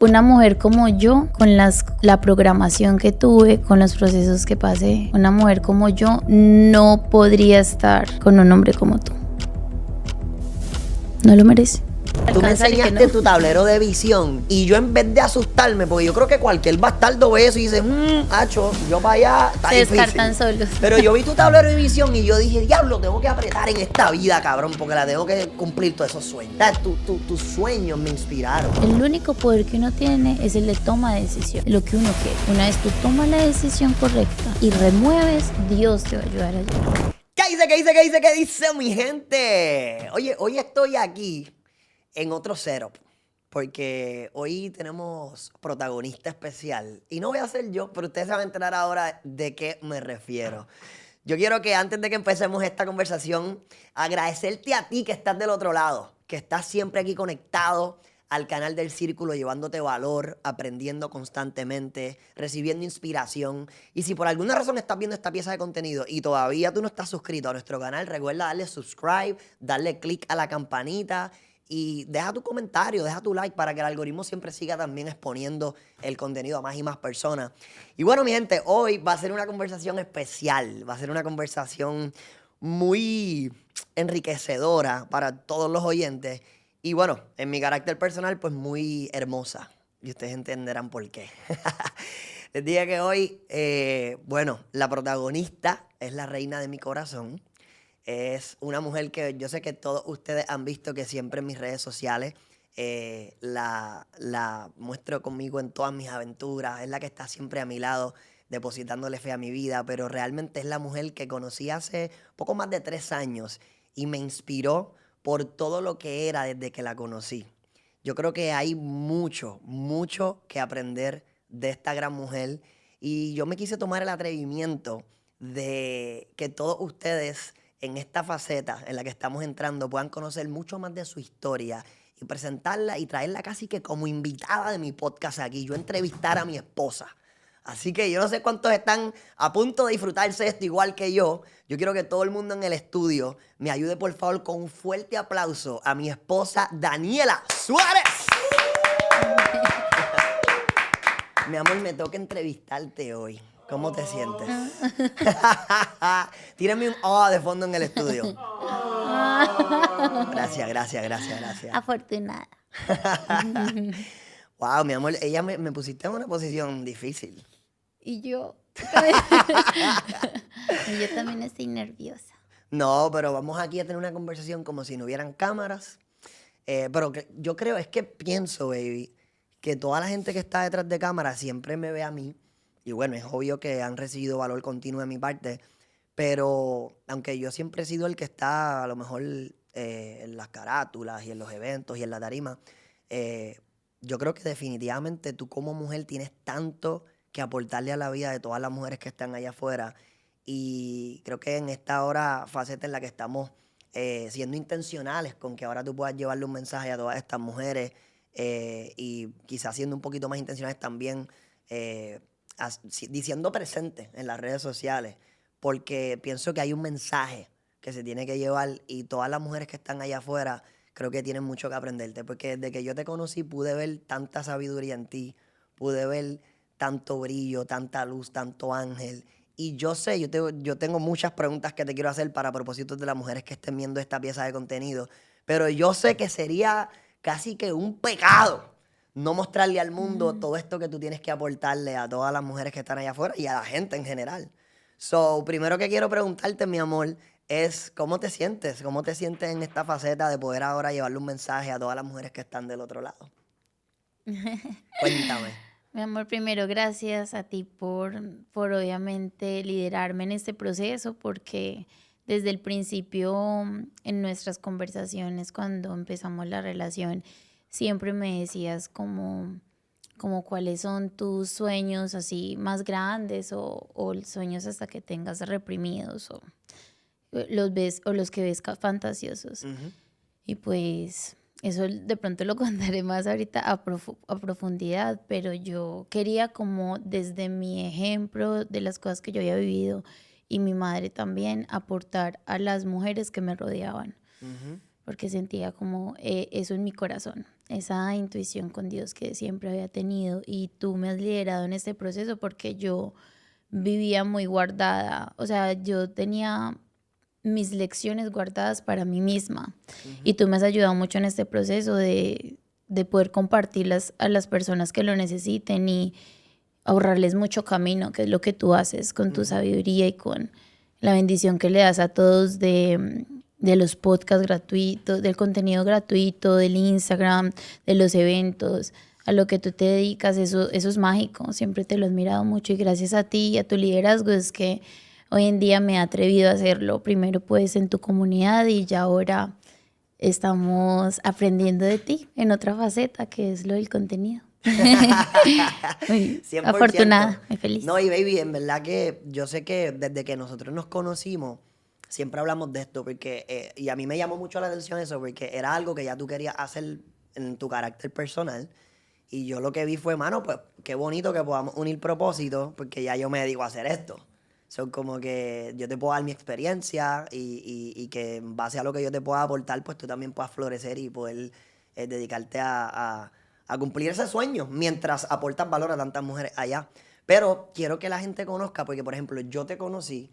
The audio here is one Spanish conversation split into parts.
Una mujer como yo, con la programación que tuve, con los procesos que pasé, una mujer como yo no podría estar con un hombre como tú. No lo merece. Tú me enseñaste tu tablero de visión y yo, en vez de asustarme, porque yo creo que cualquier bastardo ve eso y dice, hacho, yo para allá, está difícil. Se descartan solos. Pero yo vi tu tablero de visión y yo dije, diablo, tengo que apretar en esta vida, cabrón, porque la tengo que cumplir todos esos sueños. Tus sueños me inspiraron. El único poder que uno tiene es el de toma de decisión, lo que uno quiere. Una vez tú tomas la decisión correcta y remueves, Dios te va a ayudar a llegar. ¿Qué dice mi gente? Oye, hoy estoy aquí en otro setup, porque hoy tenemos protagonista especial. Y no voy a ser yo, pero ustedes se van a enterar ahora de qué me refiero. Yo quiero que antes de que empecemos esta conversación, agradecerte a ti que estás del otro lado, que estás siempre aquí conectado al canal del Círculo, llevándote valor, aprendiendo constantemente, recibiendo inspiración. Y si por alguna razón estás viendo esta pieza de contenido y todavía tú no estás suscrito a nuestro canal, recuerda darle subscribe, darle click a la campanita y deja tu comentario, deja tu like para que el algoritmo siempre siga también exponiendo el contenido a más y más personas. Y bueno, mi gente, hoy va a ser una conversación especial, va a ser una conversación muy enriquecedora para todos los oyentes. Y bueno, en mi carácter personal, pues muy hermosa. Y ustedes entenderán por qué. Les dije que hoy, bueno, la protagonista es la reina de mi corazón. Es una mujer que yo sé que todos ustedes han visto, que siempre en mis redes sociales la muestro conmigo en todas mis aventuras. Es la que está siempre a mi lado, depositándole fe a mi vida. Pero realmente es la mujer que conocí hace poco más de 3 años y me inspiró por todo lo que era desde que la conocí. Yo creo que hay mucho que aprender de esta gran mujer y yo me quise tomar el atrevimiento de que todos ustedes en esta faceta en la que estamos entrando puedan conocer mucho más de su historia y presentarla y traerla casi que como invitada de mi podcast aquí, yo entrevistar a mi esposa. Así que yo no sé cuántos están a punto de disfrutarse esto igual que yo. Yo quiero que todo el mundo en el estudio me ayude, por favor, con un fuerte aplauso a mi esposa Daniela Suárez. Mi amor, me toca entrevistarte hoy. ¿Cómo te sientes? Tírame un de fondo en el estudio. Gracias. Afortunada. Wow, mi amor, ella me pusiste en una posición difícil. Y yo también estoy nerviosa. No, pero vamos aquí a tener una conversación como si no hubieran cámaras. Pero yo creo, es que pienso, baby, que toda la gente que está detrás de cámara siempre me ve a mí. Y bueno, es obvio que han recibido valor continuo de mi parte. Pero aunque yo siempre he sido el que está a lo mejor en las carátulas y en los eventos y en la tarima, yo creo que definitivamente tú como mujer tienes tanto que aportarle a la vida de todas las mujeres que están allá afuera. Y creo que en esta hora, faceta en la que estamos siendo intencionales con que ahora tú puedas llevarle un mensaje a todas estas mujeres y quizás siendo un poquito más intencionales también diciendo presente en las redes sociales, porque pienso que hay un mensaje que se tiene que llevar y todas las mujeres que están allá afuera creo que tienen mucho que aprenderte, porque desde que yo te conocí pude ver tanta sabiduría en ti, pude ver tanto brillo, tanta luz, tanto ángel. Y yo sé, yo tengo muchas preguntas que te quiero hacer para propósitos de las mujeres que estén viendo esta pieza de contenido, pero yo sé que sería casi que un pecado no mostrarle al mundo todo esto que tú tienes que aportarle a todas las mujeres que están allá afuera y a la gente en general. So, primero que quiero preguntarte, mi amor, es ¿cómo te sientes? ¿Cómo te sientes en esta faceta de poder ahora llevarle un mensaje a todas las mujeres que están del otro lado? Cuéntame. Mi amor, primero gracias a ti por obviamente liderarme en este proceso, porque desde el principio en nuestras conversaciones cuando empezamos la relación siempre me decías como cuáles son tus sueños así más grandes o sueños hasta que tengas reprimidos o los que ves fantasiosos. Uh-huh. Y pues eso de pronto lo contaré más ahorita a profundidad, pero yo quería como desde mi ejemplo de las cosas que yo había vivido y mi madre también aportar a las mujeres que me rodeaban, Uh-huh. porque sentía como eso en mi corazón. esa intuición con Dios que siempre había tenido y tú me has liderado en este proceso porque yo vivía muy guardada, o sea, yo tenía mis lecciones guardadas para mí misma y tú me has ayudado mucho en este proceso de poder compartirlas a las personas que lo necesiten y ahorrarles mucho camino, que es lo que tú haces con tu sabiduría y con la bendición que le das a todos de los podcasts gratuitos, del contenido gratuito, del Instagram, de los eventos, a lo que tú te dedicas, eso es mágico, siempre te lo he admirado mucho y gracias a ti y a tu liderazgo es que hoy en día me he atrevido a hacerlo, primero pues en tu comunidad y ya ahora estamos aprendiendo de ti en otra faceta que es lo del contenido. Muy 100%. afortunada, muy feliz. No, y baby, en verdad que yo sé que desde que nosotros nos conocimos, siempre hablamos de esto, porque, y a mí me llamó mucho la atención eso, porque era algo que ya tú querías hacer en tu carácter personal, y yo lo que vi fue, mano, pues qué bonito que podamos unir propósitos, porque ya yo me dedico a hacer esto. Son como que yo te puedo dar mi experiencia y que en base a lo que yo te pueda aportar, pues tú también puedas florecer y poder dedicarte a cumplir ese sueño mientras aportas valor a tantas mujeres allá. Pero quiero que la gente conozca, porque por ejemplo, yo te conocí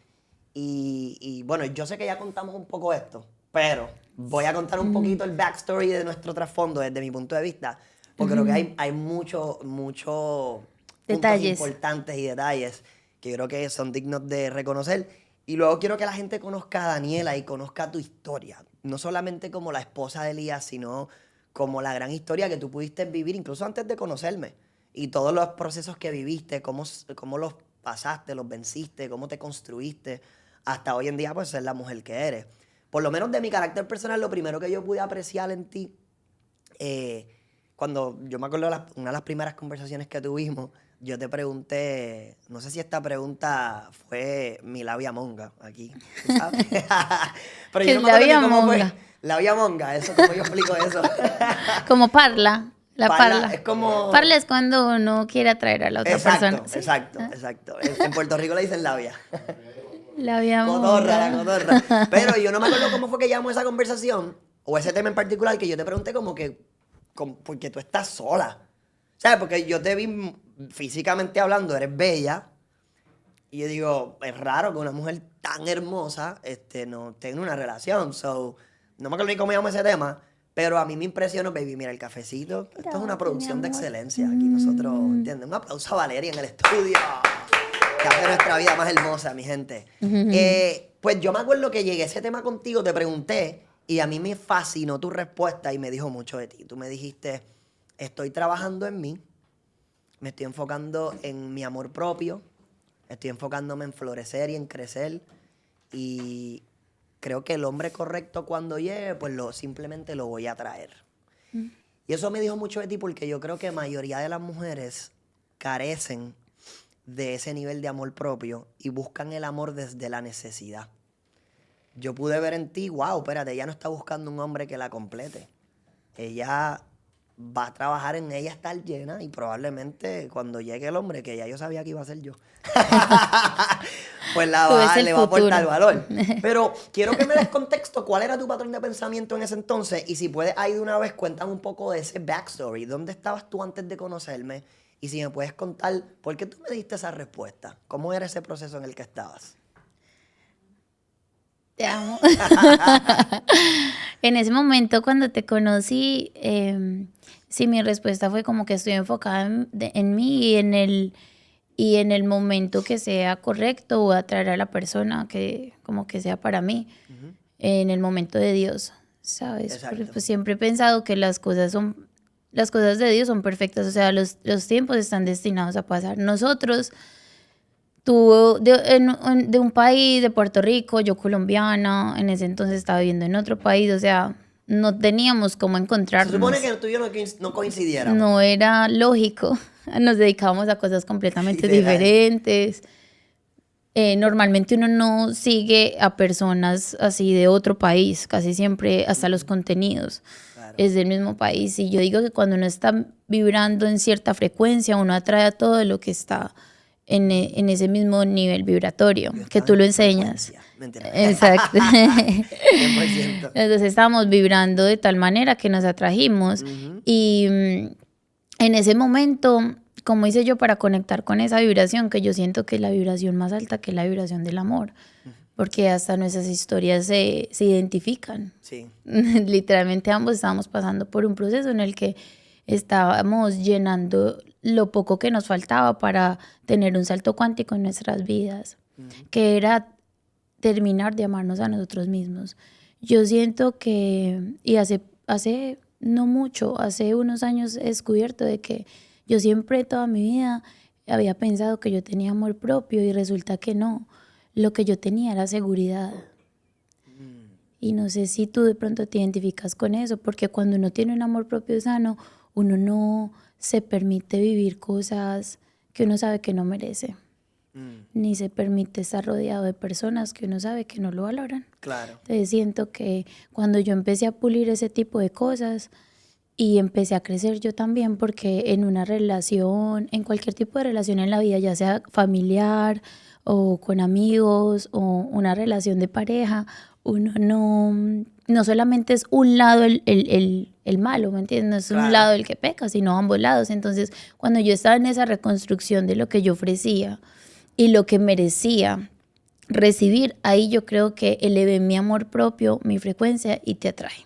y bueno, yo sé que ya contamos un poco esto, pero voy a contar un poquito el backstory de nuestro trasfondo desde mi punto de vista, porque creo que hay muchos puntos Detalles. importantes y detalles que yo creo que son dignos de reconocer. Y luego quiero que la gente conozca a Daniela y conozca tu historia, no solamente como la esposa de Elías, sino como la gran historia que tú pudiste vivir incluso antes de conocerme. Y todos los procesos que viviste, cómo los pasaste, los venciste, cómo te construiste, hasta hoy en día pues ser la mujer que eres. Por lo menos de mi carácter personal, lo primero que yo pude apreciar en ti, cuando yo me acuerdo de una de las primeras conversaciones que tuvimos, yo te pregunté, no sé si esta pregunta fue mi labia monga aquí, ¿tú sabes? Pero ¿Qué yo es no me acuerdo labia ni cómo monga? fue. Labia monga, eso, ¿cómo yo explico eso? Como parla, la parla. Es como... Parla es cuando uno quiere atraer a la otra persona. ¿Sí? Exacto. En Puerto Rico le dicen labia. Labia Cotorra, monga. la cotorra. Pero yo no me acuerdo cómo fue que llamó esa conversación, o ese tema en particular, que yo te pregunté como que, porque tú estás sola. ¿Sabes? Porque yo te vi físicamente hablando, eres bella, y yo digo, es raro que una mujer tan hermosa no tenga una relación. So, no me acuerdo ni cómo llama ese tema, pero a mí me impresionó, baby, mira el cafecito. Esto es una Gracias, producción mi de amor. excelencia. Aquí nosotros, ¿entiendes? Un aplauso a Valeria en el estudio, que hace nuestra vida más hermosa, mi gente. Pues yo me acuerdo que llegué a ese tema contigo, te pregunté, y a mí me fascinó tu respuesta y me dijo mucho de ti. Tú me dijiste, estoy trabajando en mí, me estoy enfocando en mi amor propio, estoy enfocándome en florecer y en crecer, y creo que el hombre correcto cuando llegue, pues simplemente lo voy a traer. Y eso me dijo mucho de ti porque yo creo que la mayoría de las mujeres carecen de ese nivel de amor propio y buscan el amor desde la necesidad. Yo pude ver en ti, wow, espérate, ella no está buscando un hombre que la complete. Ella va a trabajar en ella estar llena y probablemente cuando llegue el hombre, que ya yo sabía que iba a ser yo, pues Tú ves el le va a aportar futuro. valor. Pero quiero que me des contexto, ¿cuál era tu patrón de pensamiento en ese entonces? Y si puedes, ahí de una vez, cuéntame un poco de ese backstory. ¿Dónde estabas tú antes de conocerme? Y si me puedes contar, ¿por qué tú me diste esa respuesta? ¿Cómo era ese proceso en el que estabas? Te amo. En ese momento cuando te conocí, sí, mi respuesta fue como que estoy enfocada en mí y en el momento que sea correcto voy a traer a la persona que como que sea para mí, en el momento de Dios, ¿sabes? Exacto. Porque pues, siempre he pensado que las cosas de Dios son perfectas, o sea, los tiempos están destinados a pasar. Nosotros, tú de un país, de Puerto Rico, yo colombiana, en ese entonces estaba viviendo en otro país, o sea, no teníamos cómo Se encontrarnos. supone que tú y yo no coincidiéramos. No era lógico, nos dedicábamos a cosas completamente Literal. diferentes. Normalmente uno no sigue a personas así de otro país, casi siempre hasta los contenidos Claro. es del mismo país. Y yo digo que cuando uno está vibrando en cierta frecuencia, uno atrae a todo lo que está en ese mismo nivel vibratorio, Yo que estaba tú lo en enseñas. frecuencia. Mentira. Exacto. 100%. Entonces estábamos vibrando de tal manera que nos atrajimos. Ujú. Y en ese momento, como hice yo para conectar con esa vibración, que yo siento que es la vibración más alta, que es la vibración del amor, porque hasta nuestras historias se identifican. Sí. Literalmente ambos estábamos pasando por un proceso en el que estábamos llenando lo poco que nos faltaba para tener un salto cuántico en nuestras vidas, que era terminar de amarnos a nosotros mismos. Yo siento que, y hace no mucho, hace unos años he descubierto de que yo siempre toda mi vida había pensado que yo tenía amor propio y resulta que no. Lo que yo tenía era seguridad. Y no sé si tú de pronto te identificas con eso, porque cuando uno tiene un amor propio sano, uno no se permite vivir cosas que uno sabe que no merece, ni se permite estar rodeado de personas que uno sabe que no lo valoran. Claro. Entonces siento que cuando yo empecé a pulir ese tipo de cosas y empecé a crecer yo también, porque en una relación, en cualquier tipo de relación en la vida, ya sea familiar o con amigos o una relación de pareja, uno no solamente es un lado el malo, ¿me entiendes? No es un Claro. lado el que peca, sino ambos lados. Entonces, cuando yo estaba en esa reconstrucción de lo que yo ofrecía y lo que merecía recibir, ahí yo creo que elevé mi amor propio, mi frecuencia y te atrae.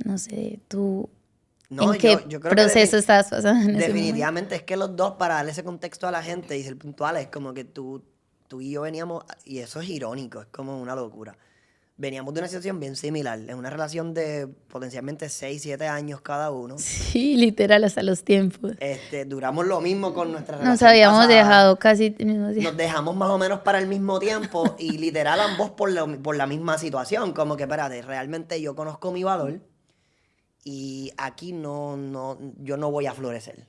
No sé, tú, No, ¿en qué yo creo que proceso estás pasando en ese momento? definitivamente es que los dos, para darle ese contexto a la gente y ser puntuales, es como que tú y yo veníamos, y eso es irónico, es como una locura. Veníamos de una situación bien similar, en una relación de potencialmente 6, 7 años cada uno. Sí, literal, hasta los tiempos. Duramos lo mismo con nuestra Nos relación habíamos pasada. dejado casi el mismo día. Nos dejamos más o menos para el mismo tiempo y literal ambos por la misma situación. Como que, espérate, realmente yo conozco mi valor y aquí yo no voy a florecer.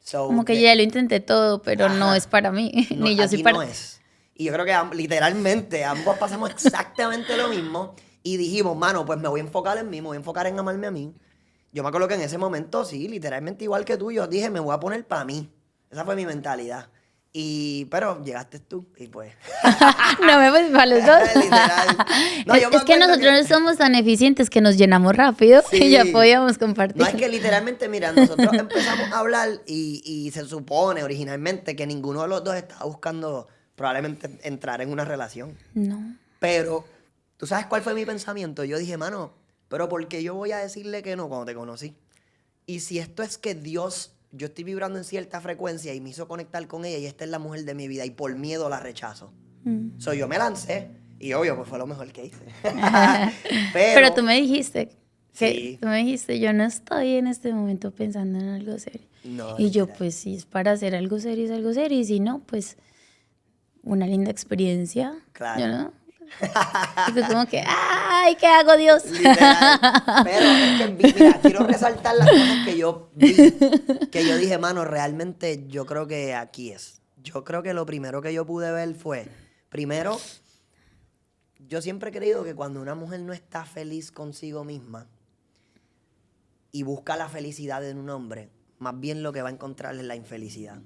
So, Como que ya lo intenté todo, pero no Ajá. es para mí, No, ni yo soy aquí para... no es. Y yo creo que literalmente ambos pasamos exactamente lo mismo y dijimos, mano, pues me voy a enfocar en mí, me voy a enfocar en amarme a mí. Yo me acuerdo que en ese momento, sí, literalmente igual que tú, yo dije, me voy a poner para mí. Esa fue mi mentalidad. Pero llegaste tú y pues... No me voy para los dos. Literal. No, yo me Es que acuerdo nosotros no somos tan eficientes que nos llenamos rápido y ya Sí. podíamos compartir. No, es que literalmente, mira, nosotros empezamos a hablar y se supone originalmente que ninguno de los dos estaba buscando probablemente entrar en una relación. No. Pero, ¿tú sabes cuál fue mi pensamiento? Yo dije, mano, pero ¿por qué yo voy a decirle que no cuando te conocí? Y si esto es que Dios, yo estoy vibrando en cierta frecuencia y me hizo conectar con ella y esta es la mujer de mi vida y por miedo la rechazo. So, yo me lancé y obvio, pues fue lo mejor que hice. Pero tú me dijiste, Sí. tú me dijiste, yo no estoy en este momento pensando en algo serio. No, Y yo, literal. pues si es para hacer algo serio, es algo serio. Y si no, pues una linda experiencia. Claro. ¿Yo no? Y tú como que, ¡ay, qué hago, Dios! Literal. Pero es que, mira, quiero resaltar las cosas que yo vi. Que yo dije, mano, realmente yo creo que aquí es. Yo creo que lo primero que yo pude ver fue, primero, yo siempre he creído que cuando una mujer no está feliz consigo misma y busca la felicidad en un hombre, más bien lo que va a encontrar es la infelicidad.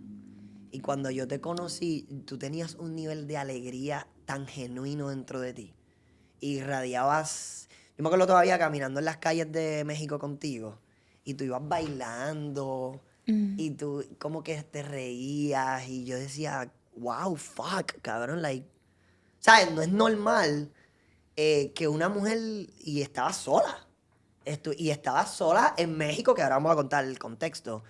Y cuando yo te conocí, tú tenías un nivel de alegría tan genuino dentro de ti. Irradiabas. Yo me acuerdo todavía caminando en las calles de México contigo y tú ibas bailando y tú como que te reías y yo decía, wow, fuck, cabrón, like, ¿sabes? No es normal que una mujer, y estaba sola, y estaba sola en México, que ahora vamos a contar el contexto,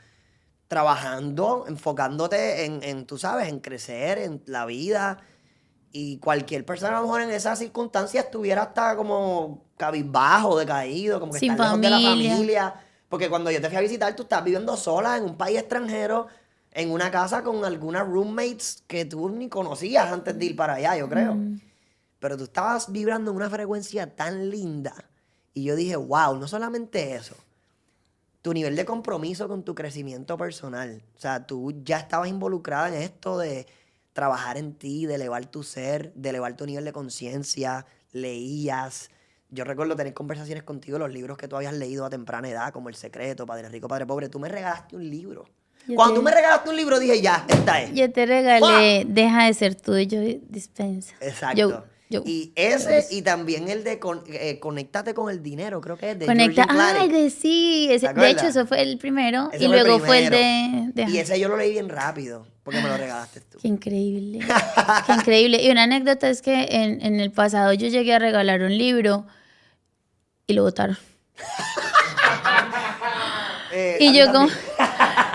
trabajando, enfocándote tú sabes, en crecer, en la vida. Y cualquier persona a lo mejor en esas circunstancias estuviera hasta como cabizbajo, decaído, como que Sin estar lejos de la familia. familia. Porque cuando yo te fui a visitar, tú estás viviendo sola en un país extranjero, en una casa con algunas roommates que tú ni conocías antes de ir para allá, yo creo. Pero tú estabas vibrando en una frecuencia tan linda. Y yo dije, wow, no solamente eso. Tu nivel de compromiso con tu crecimiento personal. O sea, tú ya estabas involucrada en esto de trabajar en ti, de elevar tu ser, de elevar tu nivel de conciencia, leías. Yo recuerdo tener conversaciones contigo, los libros que tú habías leído a temprana edad, como El Secreto, Padre Rico, Padre Pobre. Tú me regalaste un libro. Cuando tú me regalaste un libro, dije, ya, esta es. Yo te regalé Deja de ser tú y yo dispensa. Exacto. Yo. Y ese, y también el de Conéctate con el dinero, creo que es de Conecta. George Ay, Clary. sí. ¿Te De acuerdas? hecho, eso fue el primero. Ese Y fue el luego fue el primero. de. Y ese yo lo leí bien rápido, porque me lo regalaste tú. Qué increíble. Qué increíble. Y una anécdota es que en el pasado yo llegué a regalar un libro y lo botaron. Y a mí yo como... también.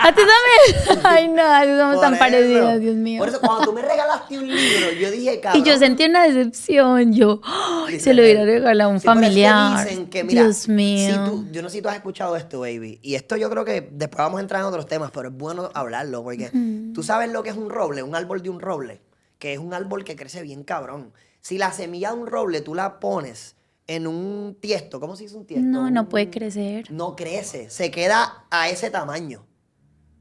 ¿A ti también? Ay, no, somos Por tan eso. parecidas, Dios mío. Por eso, cuando tú me regalaste un libro, yo dije, cabrón. Y yo sentí una decepción. Yo, ¡ay! Se lo hubiera regalado a un Sí, pero es que familiar. dicen que, mira, Dios mío. yo no sé si tú has escuchado esto, baby. Y esto yo creo que después vamos a entrar en otros temas, pero es bueno hablarlo. Porque tú sabes lo que es un roble, un árbol de un roble. Que es un árbol que crece bien cabrón. Si la semilla de un roble tú la pones en un tiesto, ¿cómo se dice un tiesto? No puede crecer. No crece, se queda a ese tamaño.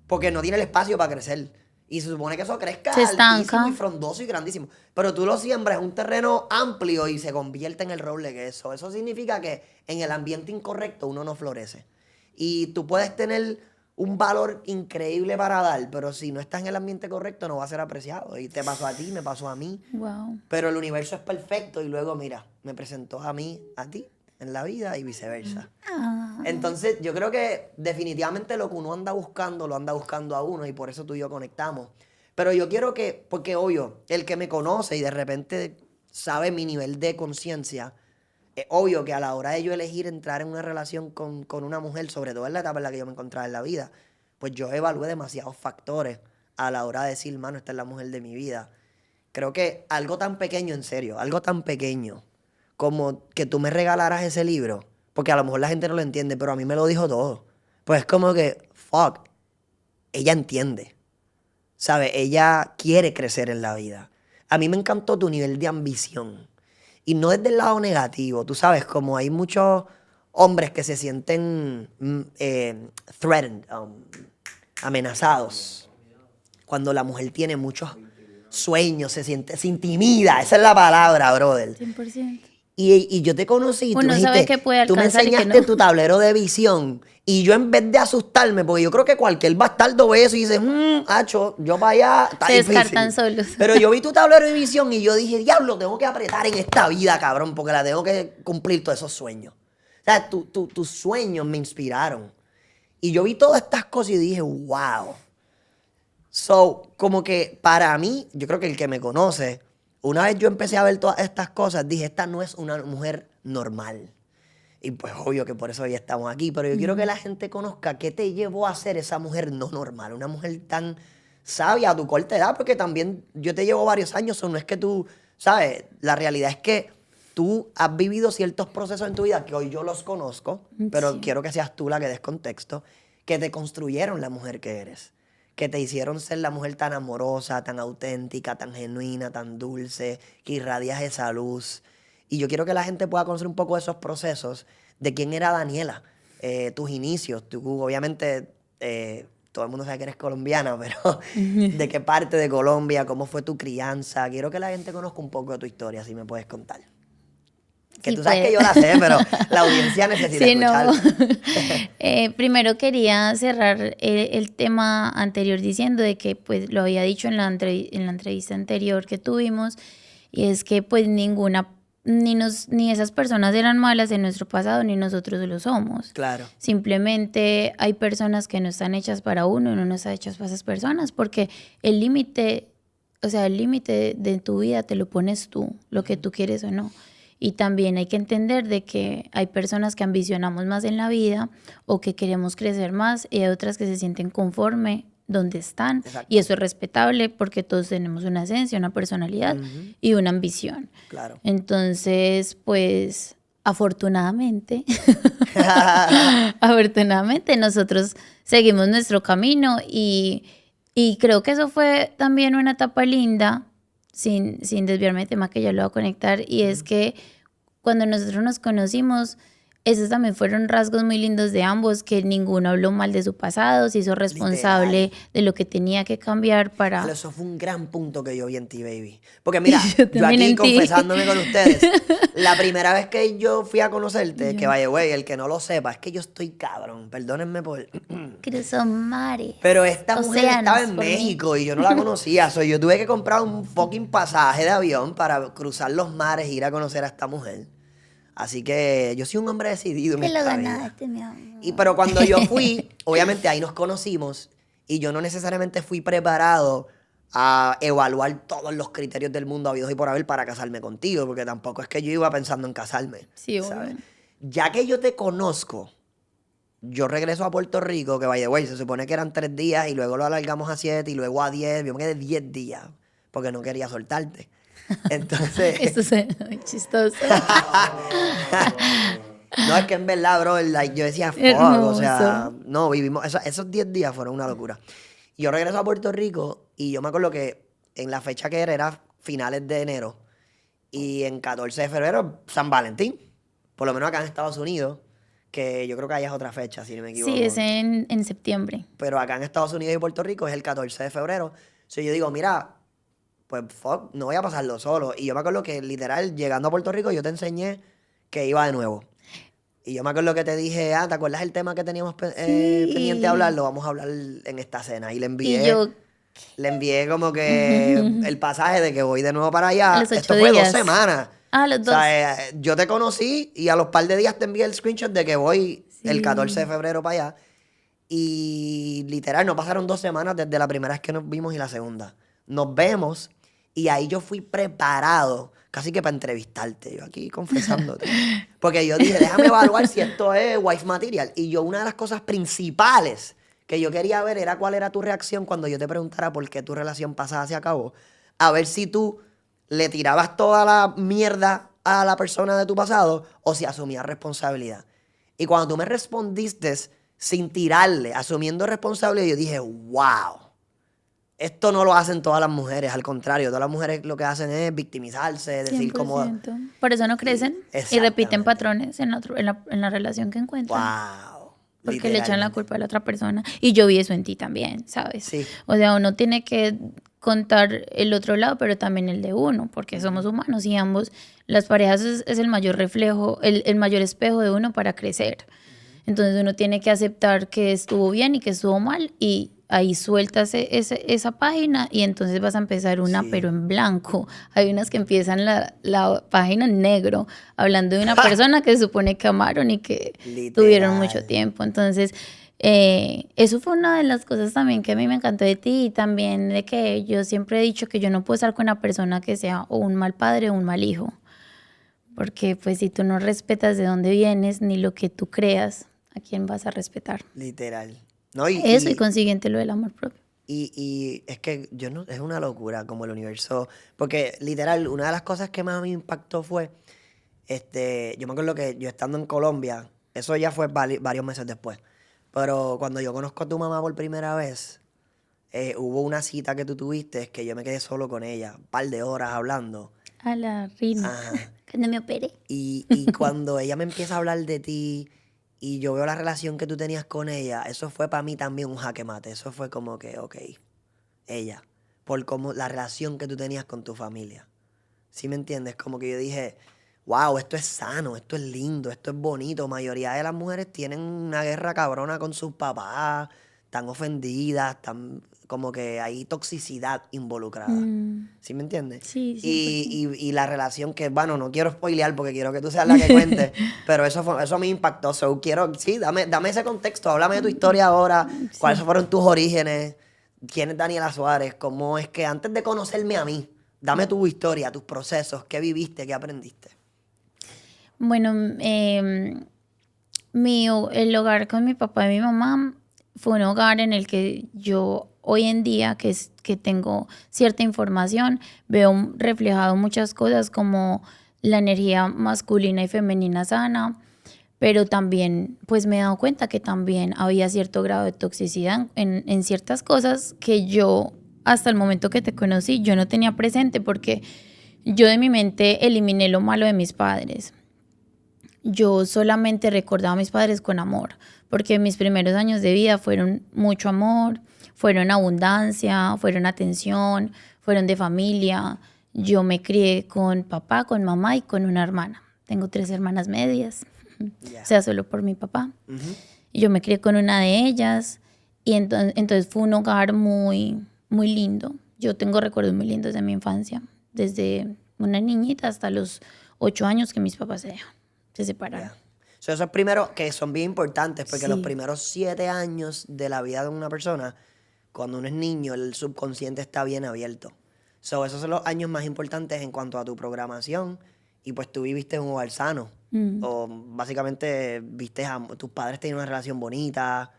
Porque no tiene el espacio para crecer. Y se supone que eso crezca Se estanca. altísimo y frondoso y grandísimo. Pero tú lo siembras en un terreno amplio y se convierte en el roble que es eso. Eso significa que en el ambiente incorrecto uno no florece. Y tú puedes tener un valor increíble para dar, pero si no estás en el ambiente correcto no va a ser apreciado. Y te pasó a ti, me pasó a mí. Wow. Pero el universo es perfecto y luego, mira, me presentó a mí, a ti, en la vida y viceversa. Entonces, yo creo que definitivamente lo que uno anda buscando, lo anda buscando a uno y por eso tú y yo conectamos. Pero yo quiero que, porque obvio, el que me conoce y de repente sabe mi nivel de conciencia, es obvio que a la hora de yo elegir entrar en una relación con una mujer, sobre todo en la etapa en la que yo me encontraba en la vida, pues yo evalué demasiados factores a la hora de decir, mano, esta es la mujer de mi vida. Creo que algo tan pequeño, en serio, algo tan pequeño como que tú me regalaras ese libro, porque a lo mejor la gente no lo entiende, pero a mí me lo dijo todo. Pues es como que, fuck, ella entiende, ¿sabes? Ella quiere crecer en la vida. A mí me encantó tu nivel de ambición. Y no desde el lado negativo, tú sabes, como hay muchos hombres que se sienten threatened, amenazados, cuando la mujer tiene muchos sueños, se intimida, esa es la palabra, brother. 100%. Y yo te conocí, Uno tú, sabe que puede tú me alcanzar y que enseñaste no. tu tablero de visión. Y yo en vez de asustarme, porque yo creo que cualquier bastardo ve eso y dice, hacho, yo para allá, está Se difícil. descartan solos. Pero yo vi tu tablero de visión y yo dije, diablo, tengo que apretar en esta vida, cabrón, porque la tengo que cumplir todos esos sueños. O sea, tus sueños me inspiraron. Y yo vi todas estas cosas y dije, wow. So, como que para mí, yo creo que el que me conoce, una vez yo empecé a ver todas estas cosas, dije, esta no es una mujer normal. Y pues obvio que por eso hoy estamos aquí, pero yo quiero que la gente conozca qué te llevó a ser esa mujer no normal, una mujer tan sabia a tu corta edad, porque también yo te llevo varios años, o no es que tú, ¿sabes? La realidad es que tú has vivido ciertos procesos en tu vida que hoy yo los conozco, pero quiero que seas tú la que des contexto, que te construyeron la mujer que eres, que te hicieron ser la mujer tan amorosa, tan auténtica, tan genuina, tan dulce, que irradias esa luz. Y yo quiero que la gente pueda conocer un poco de esos procesos, de quién era Daniela, tus inicios. Tú, obviamente, todo el mundo sabe que eres colombiana, pero ¿de qué parte de Colombia? ¿Cómo fue tu crianza? Quiero que la gente conozca un poco de tu historia, si me puedes contar. Que Sí, tú sabes pues. que yo la sé, pero la audiencia necesita Sí, no. escucharla. Primero quería cerrar el tema anterior diciendo de que pues lo había dicho en la entrevista anterior que tuvimos, y es que pues ni esas personas eran malas en nuestro pasado, ni nosotros lo somos. Claro. Simplemente hay personas que no están hechas para uno y no están hechas para esas personas, porque el límite de tu vida te lo pones tú, lo que tú quieres o no. Y también hay que entender de que hay personas que ambicionamos más en la vida o que queremos crecer más, y hay otras que se sienten conforme donde están. Exacto. Y eso es respetable porque todos tenemos una esencia, una personalidad y una ambición. Claro. Entonces, pues, afortunadamente nosotros seguimos nuestro camino y creo que eso fue también una etapa linda, sin desviarme del tema que ya lo voy a conectar, y es que cuando nosotros nos conocimos, esos también fueron rasgos muy lindos de ambos, que ninguno habló mal de su pasado, se hizo responsable Literal. de lo que tenía que cambiar para... Eso fue un gran punto que yo vi en ti, baby. Porque mira, Yo yo también aquí en ti. confesándome con ustedes, la primera vez que yo fui a conocerte, que Yo, vaya, güey, el que no lo sepa, es que yo estoy cabrón, perdónenme por... cruzó mares, Pero esta mujer estaba océanos en por mí. México y yo no la conocía. So, yo tuve que comprar un fucking pasaje de avión para cruzar los mares e ir a conocer a esta mujer. Así que yo soy un hombre decidido en Te lo esta vida. ganaste, mi Pero amor. cuando yo fui, obviamente ahí nos conocimos y yo no necesariamente fui preparado a evaluar todos los criterios del mundo habidos y por haber para casarme contigo, porque tampoco es que yo iba pensando en casarme, Sí, ¿sabes? obvio. Ya que yo te conozco, yo regreso a Puerto Rico, que vaya, güey, se supone que eran 3 días y luego lo alargamos a 7 y luego a 10, yo me quedé 10 días porque no quería soltarte. Entonces... Esto es muy chistoso. No, es que en verdad, bro, like, yo decía, fuck, o sea, Hermoso. no, vivimos, esos 10 días fueron una locura. Y yo regreso a Puerto Rico y yo me acuerdo que en la fecha que era finales de enero y en 14 de febrero, San Valentín, por lo menos acá en Estados Unidos, que yo creo que allá es otra fecha, si no me equivoco. Sí, es en septiembre. Pero acá en Estados Unidos y Puerto Rico es el 14 de febrero. Entonces yo digo, mira, pues fuck, no voy a pasarlo solo. Y yo me acuerdo que literal, llegando a Puerto Rico, yo te enseñé que iba de nuevo. Y yo me acuerdo que te dije, ¿te acuerdas el tema que teníamos pendiente de hablar? Sí. Lo vamos a hablar en esta cena. Y Y yo, le envié como que el pasaje de que voy de nuevo para a allá. los 8 Esto fue 2 días. semanas. Ah, los O 2. sea, yo te conocí y a los par de días te envié el screenshot de que voy el 14 de Sí. febrero para allá. Y literal, no pasaron 2 semanas desde la primera vez que nos vimos y la segunda. Nos vemos y ahí yo fui preparado, casi que para entrevistarte, yo aquí confesándote. Porque yo dije, déjame evaluar si esto es wife material. Y yo, una de las cosas principales que yo quería ver era cuál era tu reacción cuando yo te preguntara por qué tu relación pasada se acabó. A ver si tú le tirabas toda la mierda a la persona de tu pasado o si asumías responsabilidad. Y cuando tú me respondiste sin tirarle, asumiendo responsabilidad, yo dije, wow. Esto no lo hacen todas las mujeres, al contrario, todas las mujeres lo que hacen es victimizarse, decir como... 100%. Por eso no crecen y repiten Exactamente. patrones en la relación que encuentran. Wow. Porque le echan la Literalmente. culpa a la otra persona. Y yo vi eso en ti también, ¿sabes? Sí. O sea, uno tiene que contar el otro lado, pero también el de uno, porque somos humanos y ambos, las parejas es el mayor reflejo, el mayor espejo de uno para crecer. Entonces uno tiene que aceptar que estuvo bien y que estuvo mal y ahí sueltas esa página y entonces vas a empezar una, Sí. pero en blanco. Hay unas que empiezan la página en negro, hablando de una persona que se supone que amaron y que tuvieron mucho Literal. tiempo. Entonces, eso fue una de las cosas también que a mí me encantó de ti y también de que yo siempre he dicho que yo no puedo estar con una persona que sea o un mal padre o un mal hijo. Porque pues si tú no respetas de dónde vienes ni lo que tú creas, ¿a quién vas a respetar? Literal. No, Eso y consiguiente lo del amor propio. y es que yo no, es una locura como el universo. Porque literal, una de las cosas que más a mí me impactó fue, yo me acuerdo que yo estando en Colombia, eso ya fue varios meses después. Pero cuando yo conozco a tu mamá por primera vez, hubo una cita que tú tuviste que yo me quedé solo con ella, un par de horas hablando. A la Rina, Ajá. cuando me operé. Y cuando ella me empieza a hablar de ti y yo veo la relación que tú tenías con ella, eso fue para mí también un jaque mate. Eso fue como que, ok, ella, por como la relación que tú tenías con tu familia. ¿Sí me entiendes? Como que yo dije, wow, esto es sano, esto es lindo, esto es bonito. Mayoría de las mujeres tienen una guerra cabrona con sus papás, están ofendidas, están como que hay toxicidad involucrada. ¿Sí me entiendes? Sí, Y la relación que, bueno, no quiero spoilear porque quiero que tú seas la que cuente, pero eso me impactó. So, sí, dame ese contexto, háblame de tu historia ahora, cuáles fueron tus orígenes, quién es Daniela Suárez, cómo es que antes de conocerme a mí, dame tu historia, tus procesos, qué viviste, qué aprendiste. Bueno, el hogar con mi papá y mi mamá fue un hogar en el que yo hoy en día, que tengo cierta información, veo reflejado muchas cosas como la energía masculina y femenina sana, pero también pues me he dado cuenta que también había cierto grado de toxicidad en ciertas cosas que yo hasta el momento que te conocí yo no tenía presente porque yo de mi mente eliminé lo malo de mis padres. yo solamente recordaba a mis padres con amor, porque mis primeros años de vida fueron mucho amor, fueron abundancia, fueron atención, fueron de familia. Yo me crié con papá, con mamá y con una hermana. Tengo 3 hermanas medias, Ya. o sea, solo por mi papá. Ujú. Y yo me crié con una de ellas y entonces fue un hogar muy, muy lindo. Yo tengo recuerdos muy lindos de mi infancia, desde una niñita hasta los 8 años que mis papás se separaron. Ya. So, esos primeros que son bien importantes porque los Sí. primeros 7 años de la vida de una persona, cuando uno es niño, el subconsciente está bien abierto. So, esos son los años más importantes en cuanto a tu programación y pues tú viviste en un hogar sano. O básicamente viste tus padres tenían una relación bonita,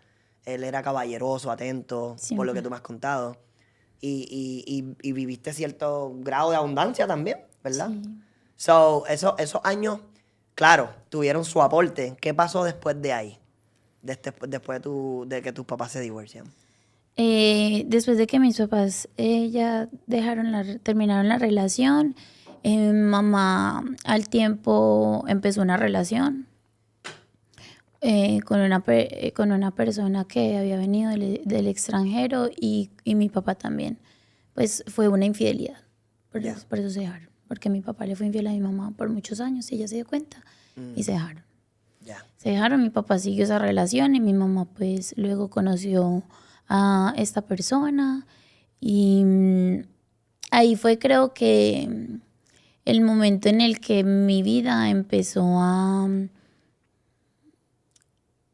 él era caballeroso, atento, por lo que Siempre. tú me has contado. Y viviste cierto grado de abundancia también, ¿verdad? Sí. So, esos años, claro, tuvieron su aporte. ¿Qué pasó después de ahí? Después de que tus papás se divorcian. Después de que mis papás ya terminaron la relación, mamá al tiempo empezó una relación con una persona que había venido del extranjero y mi papá también. Pues fue una infidelidad, Ya. por eso se dejaron. Porque mi papá le fue infiel a mi mamá por muchos años y ella se dio cuenta y se dejaron. Ya. Se dejaron, mi papá siguió esa relación y mi mamá pues luego conoció a esta persona y ahí fue creo que el momento en el que mi vida empezó a,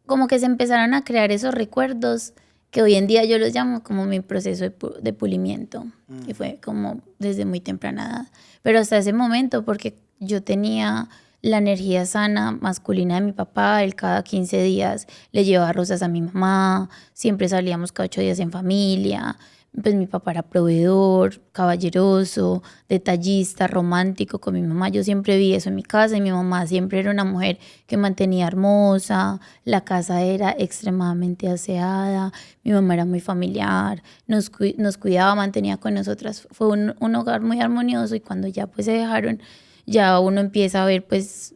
como que se empezaron a crear esos recuerdos que hoy en día yo los llamo como mi proceso de pulimiento, que fue como desde muy temprana edad. Pero hasta ese momento, porque yo tenía la energía sana masculina de mi papá, él cada 15 días le llevaba rosas a mi mamá, siempre salíamos cada 8 días en familia. Pues mi papá era proveedor, caballeroso, detallista, romántico con mi mamá. Yo siempre vi eso en mi casa y mi mamá siempre era una mujer que mantenía hermosa, la casa era extremadamente aseada, mi mamá era muy familiar, nos cuidaba, mantenía con nosotras. Fue un hogar muy armonioso y cuando ya pues se dejaron, ya uno empieza a ver pues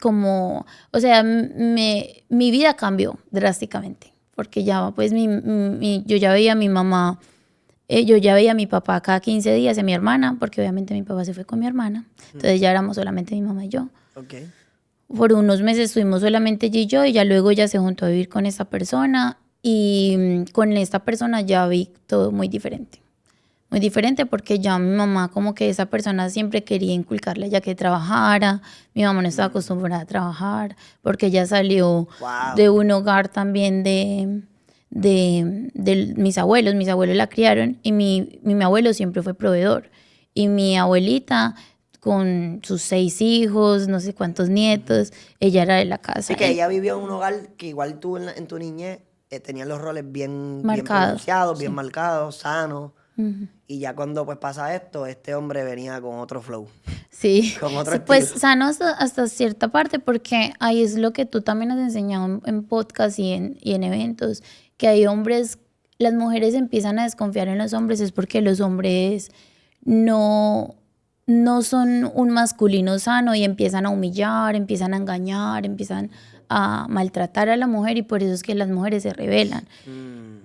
como, o sea, mi vida cambió drásticamente porque ya pues yo ya veía a mi mamá. Yo ya veía a mi papá cada 15 días y a mi hermana, porque obviamente mi papá se fue con mi hermana. Entonces ya éramos solamente mi mamá y yo. Ok. Por unos meses estuvimos solamente ella y yo, y ya luego ella se juntó a vivir con esta persona. Y con esta persona ya vi todo muy diferente. Muy diferente porque ya mi mamá como que esa persona siempre quería inculcarle ya que trabajara. Mi mamá no estaba acostumbrada a trabajar porque ella salió Wow. de un hogar también de mis abuelos la criaron y mi abuelo siempre fue proveedor y mi abuelita con sus 6 hijos, no sé cuántos nietos, ella era de la casa. Así que ella vivió en un hogar que igual tú en tu niñez tenías los roles bien Marcados, pronunciados, bien sí. marcados, sanos. Y ya cuando pues pasa esto, este hombre venía con otro flow. Sí, Con otro pues estilo. sano hasta cierta parte porque ahí es lo que tú también has enseñado en podcast y en eventos, que hay hombres, las mujeres empiezan a desconfiar en los hombres es porque los hombres no son un masculino sano y empiezan a humillar, empiezan a engañar, empiezan a maltratar a la mujer y por eso es que las mujeres se rebelan.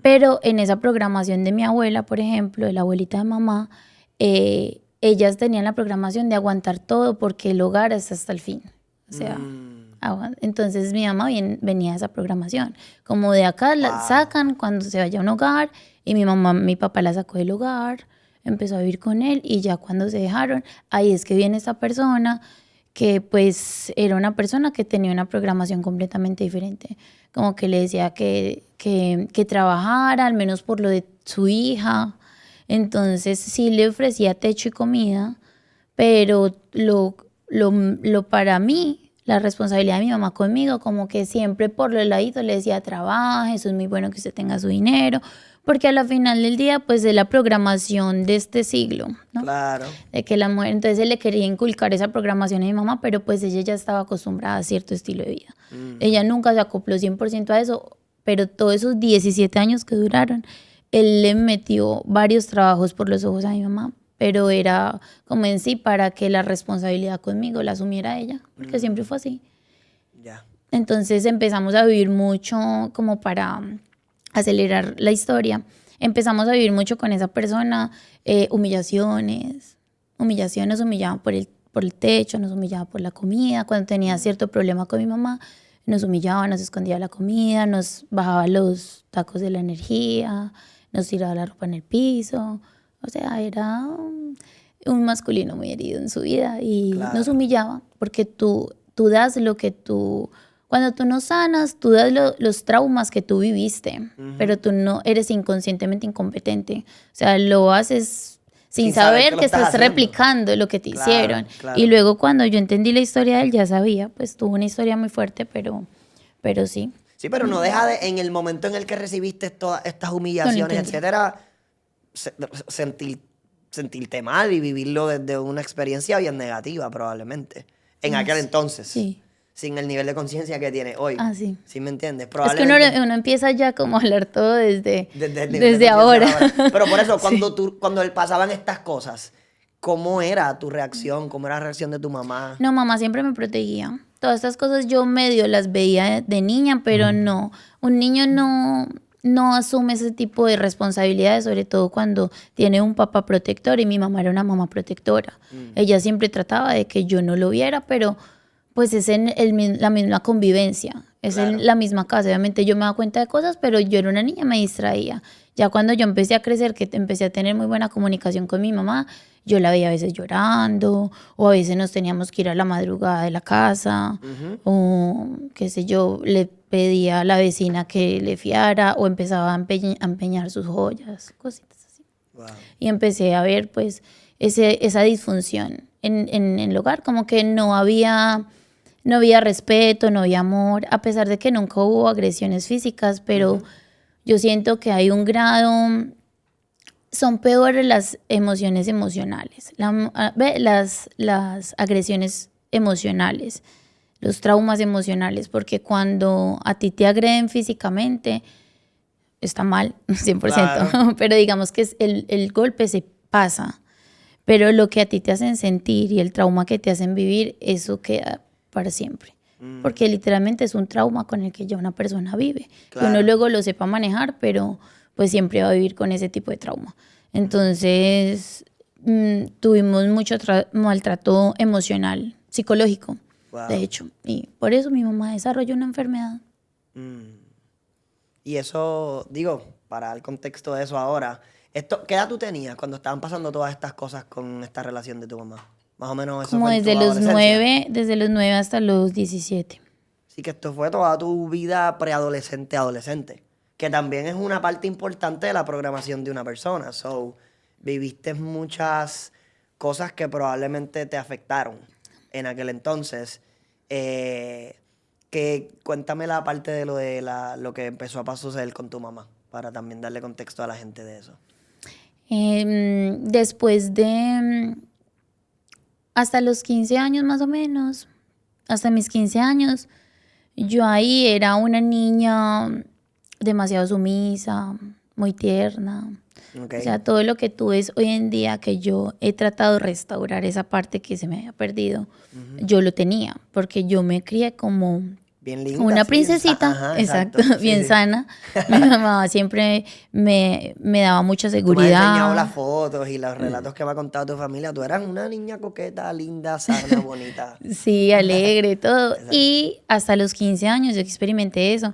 Pero en esa programación de mi abuela, por ejemplo, de la abuelita de mamá, ellas tenían la programación de aguantar todo porque el hogar es hasta el fin. O sea, entonces mi mamá venía de esa programación. Como de acá la sacan cuando se vaya a un hogar y mi papá la sacó del hogar, empezó a vivir con él y ya cuando se dejaron, ahí es que viene esta persona que pues era una persona que tenía una programación completamente diferente. Como que le decía que trabajara, al menos por lo de su hija. Entonces sí le ofrecía techo y comida, pero lo para mí, la responsabilidad de mi mamá conmigo, como que siempre por los laditos le decía, trabaje, eso es muy bueno que usted tenga su dinero, porque a la final del día, pues es la programación de este siglo, ¿no? Claro. De que la mujer, entonces él le quería inculcar esa programación a mi mamá, pero pues ella ya estaba acostumbrada a cierto estilo de vida. Ella nunca se acopló 100% a eso, pero todos esos 17 años que duraron, él le metió varios trabajos por los ojos a mi mamá, pero era como en sí para que la responsabilidad conmigo la asumiera ella, porque siempre fue así. Ya. Entonces empezamos a vivir mucho como para acelerar la historia. Empezamos a vivir mucho con esa persona, humillaciones, nos humillaba por el techo, nos humillaba por la comida. Cuando tenía cierto problema con mi mamá, nos humillaba, nos escondía la comida, nos bajaba los tacos de la energía, nos tiraba la ropa en el piso. O sea, era un masculino muy herido en su vida y Claro. nos humillaba porque tú das lo que tú... Cuando tú no sanas, tú das los traumas que tú viviste, pero tú no eres inconscientemente incompetente. O sea, lo haces sin saber que estás replicando lo que te hicieron. Claro. Y luego cuando yo entendí la historia de él, ya sabía, pues tuvo una historia muy fuerte, pero sí. Sí, pero no deja de, en el momento en el que recibiste todas estas humillaciones, entendí. etcétera, sentirte mal y vivirlo desde una experiencia bien negativa, probablemente. En aquel entonces. Sí. Sin el nivel de conciencia que tiene hoy. Ah, sí. ¿Sí me entiendes? Es que Probablemente uno empieza ya como a hablar todo desde el nivel de desde conciencia ahora. Pero por eso, cuando pasaban estas cosas, ¿cómo era tu reacción? ¿Cómo era la reacción de tu mamá? No, mamá siempre me protegía. Todas estas cosas yo medio las veía de niña, pero no. Un niño no asume ese tipo de responsabilidades, sobre todo cuando tiene un papá protector, y mi mamá era una mamá protectora. Ella siempre trataba de que yo no lo viera, pero pues es en la misma convivencia, es en la misma casa. Obviamente yo me daba cuenta de cosas, pero yo era una niña, me distraía. Ya cuando yo empecé a crecer, que empecé a tener muy buena comunicación con mi mamá, yo la veía a veces llorando, o a veces nos teníamos que ir a la madrugada de la casa, o qué sé yo, le pedía a la vecina que le fiara, o empezaba a empeñar sus joyas, cositas así. Wow. Y empecé a ver pues esa disfunción en el hogar, como que no había respeto, no había amor, a pesar de que nunca hubo agresiones físicas, pero yo siento que hay un grado, son peores las emociones emocionales, las agresiones emocionales, los traumas emocionales, porque cuando a ti te agreden físicamente, está mal, 100%, Claro. pero digamos que el golpe se pasa, pero lo que a ti te hacen sentir y el trauma que te hacen vivir, eso queda para siempre. Porque literalmente es un trauma con el que ya una persona vive. Claro. Que uno luego lo sepa manejar, pero pues siempre va a vivir con ese tipo de trauma. Entonces, tuvimos mucho maltrato emocional, psicológico, Wow. de hecho. Y por eso mi mamá desarrolló una enfermedad. Y eso, digo, para el contexto de eso ahora, ¿qué edad tú tenías cuando estaban pasando todas estas cosas con esta relación de tu mamá? Más o menos eso Como fue en tu desde los 9 hasta los 17. Sí, que esto fue toda tu vida preadolescente, adolescente. Que también es una parte importante de la programación de una persona. So, viviste muchas cosas que probablemente te afectaron en aquel entonces. Cuéntame la parte de lo que empezó a suceder con tu mamá, para también darle contexto a la gente de eso. Después de... hasta los 15 años más o menos, hasta mis 15 años, yo ahí era una niña demasiado sumisa, muy tierna. Okay. O sea, todo lo que tú ves hoy en día, que yo he tratado de restaurar esa parte que se me había perdido, yo lo tenía, porque yo me crié como bien linda, una sí, princesita, ajá, exacto, sí, bien sí. sana. Mi mamá siempre me daba mucha Tú me has enseñado las seguridad. fotos y los relatos que me ha contado tu familia. Tú eras una niña coqueta, linda, sana, bonita. Sí, alegre, todo. Exacto. Y hasta los 15 años yo experimenté eso,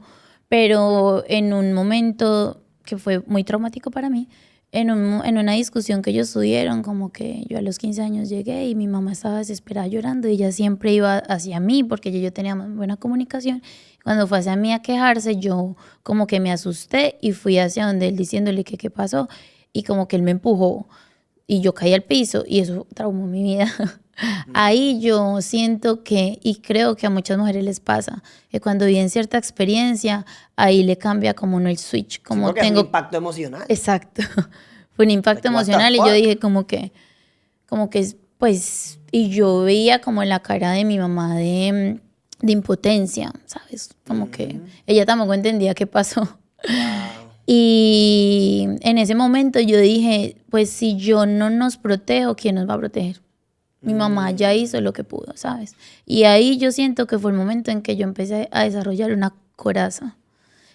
pero en un momento que fue muy traumático para mí, en una discusión que ellos tuvieron, como que yo a los 15 años llegué y mi mamá estaba desesperada llorando y ella siempre iba hacia mí porque yo tenía muy buena comunicación. Cuando fue hacia mí a quejarse, yo como que me asusté y fui hacia donde él diciéndole que qué pasó, y como que él me empujó y yo caí al piso y eso traumó mi vida. Ahí yo siento que, y creo que a muchas mujeres les pasa, que cuando viven cierta experiencia, ahí le cambia como uno el switch, Sí, como porque es un impacto emocional. Exacto, fue un impacto Like, what the emocional y yo fuck? dije como que, pues, y yo veía como en la cara de mi mamá de impotencia, ¿sabes? Como que ella tampoco entendía qué pasó. Wow. Y en ese momento yo dije, pues si yo no nos protejo, ¿quién nos va a proteger? Mi mamá ya hizo lo que pudo, ¿sabes? Y ahí yo siento que fue el momento en que yo empecé a desarrollar una coraza,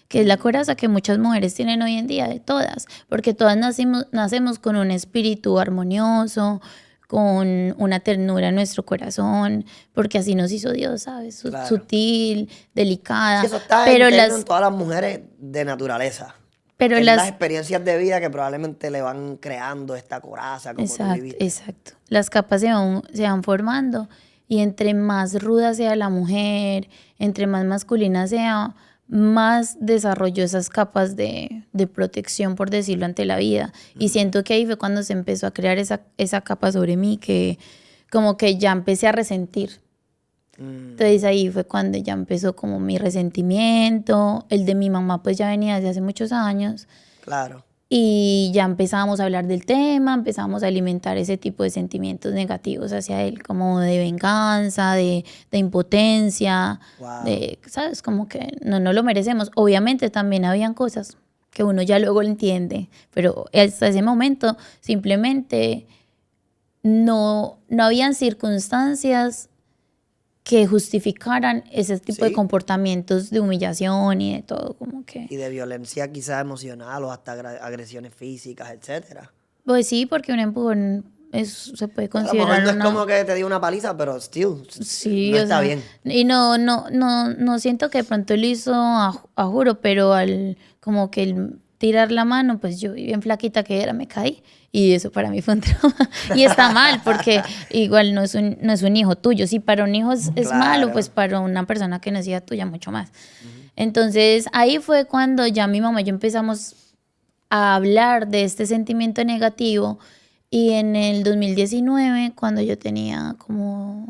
que es la coraza que muchas mujeres tienen hoy en día, de todas, porque todas nacemos con un espíritu armonioso, con una ternura en nuestro corazón, porque así nos hizo Dios, ¿sabes? Claro. Sutil, Sí, delicada, eso está pero interno en las, todas las mujeres de naturaleza. pero Es las las, experiencias de vida que probablemente le van creando esta coraza como tú exacto, viviste. exacto. Las capas se van formando y entre más ruda sea la mujer, entre más masculina sea, más desarrolló esas capas de protección, por decirlo, ante la vida. Y siento que ahí fue cuando se empezó a crear esa capa sobre mí que como que ya empecé a resentir. Entonces ahí fue cuando ya empezó como mi resentimiento, el de mi mamá pues ya venía desde hace muchos años. Claro. Y ya empezábamos a hablar del tema, empezábamos a alimentar ese tipo de sentimientos negativos hacia él, como de venganza, de impotencia, Wow. ¿sabes? Como que no lo merecemos. Obviamente también habían cosas que uno ya luego lo entiende, pero hasta ese momento simplemente no habían circunstancias que justificaran ese tipo de Sí. comportamientos de humillación y de todo, como Y que... de violencia quizás emocional o hasta agresiones físicas, etcétera. Pues sí, porque un empujón se puede A lo mejor considerar no es como una... que te dio una paliza, pero still, Sí, no o está sea, bien. y no siento que de pronto lo hizo a juro, pero al como que el tirar la mano, pues yo bien flaquita que era, me caí y eso para mí fue un trauma. Y está mal porque igual no es un hijo tuyo. Si para un hijo es malo, pues Claro. para una persona que no es hija tuya mucho más. Entonces ahí fue cuando ya mi mamá y yo empezamos a hablar de este sentimiento negativo y en el 2019, cuando yo tenía como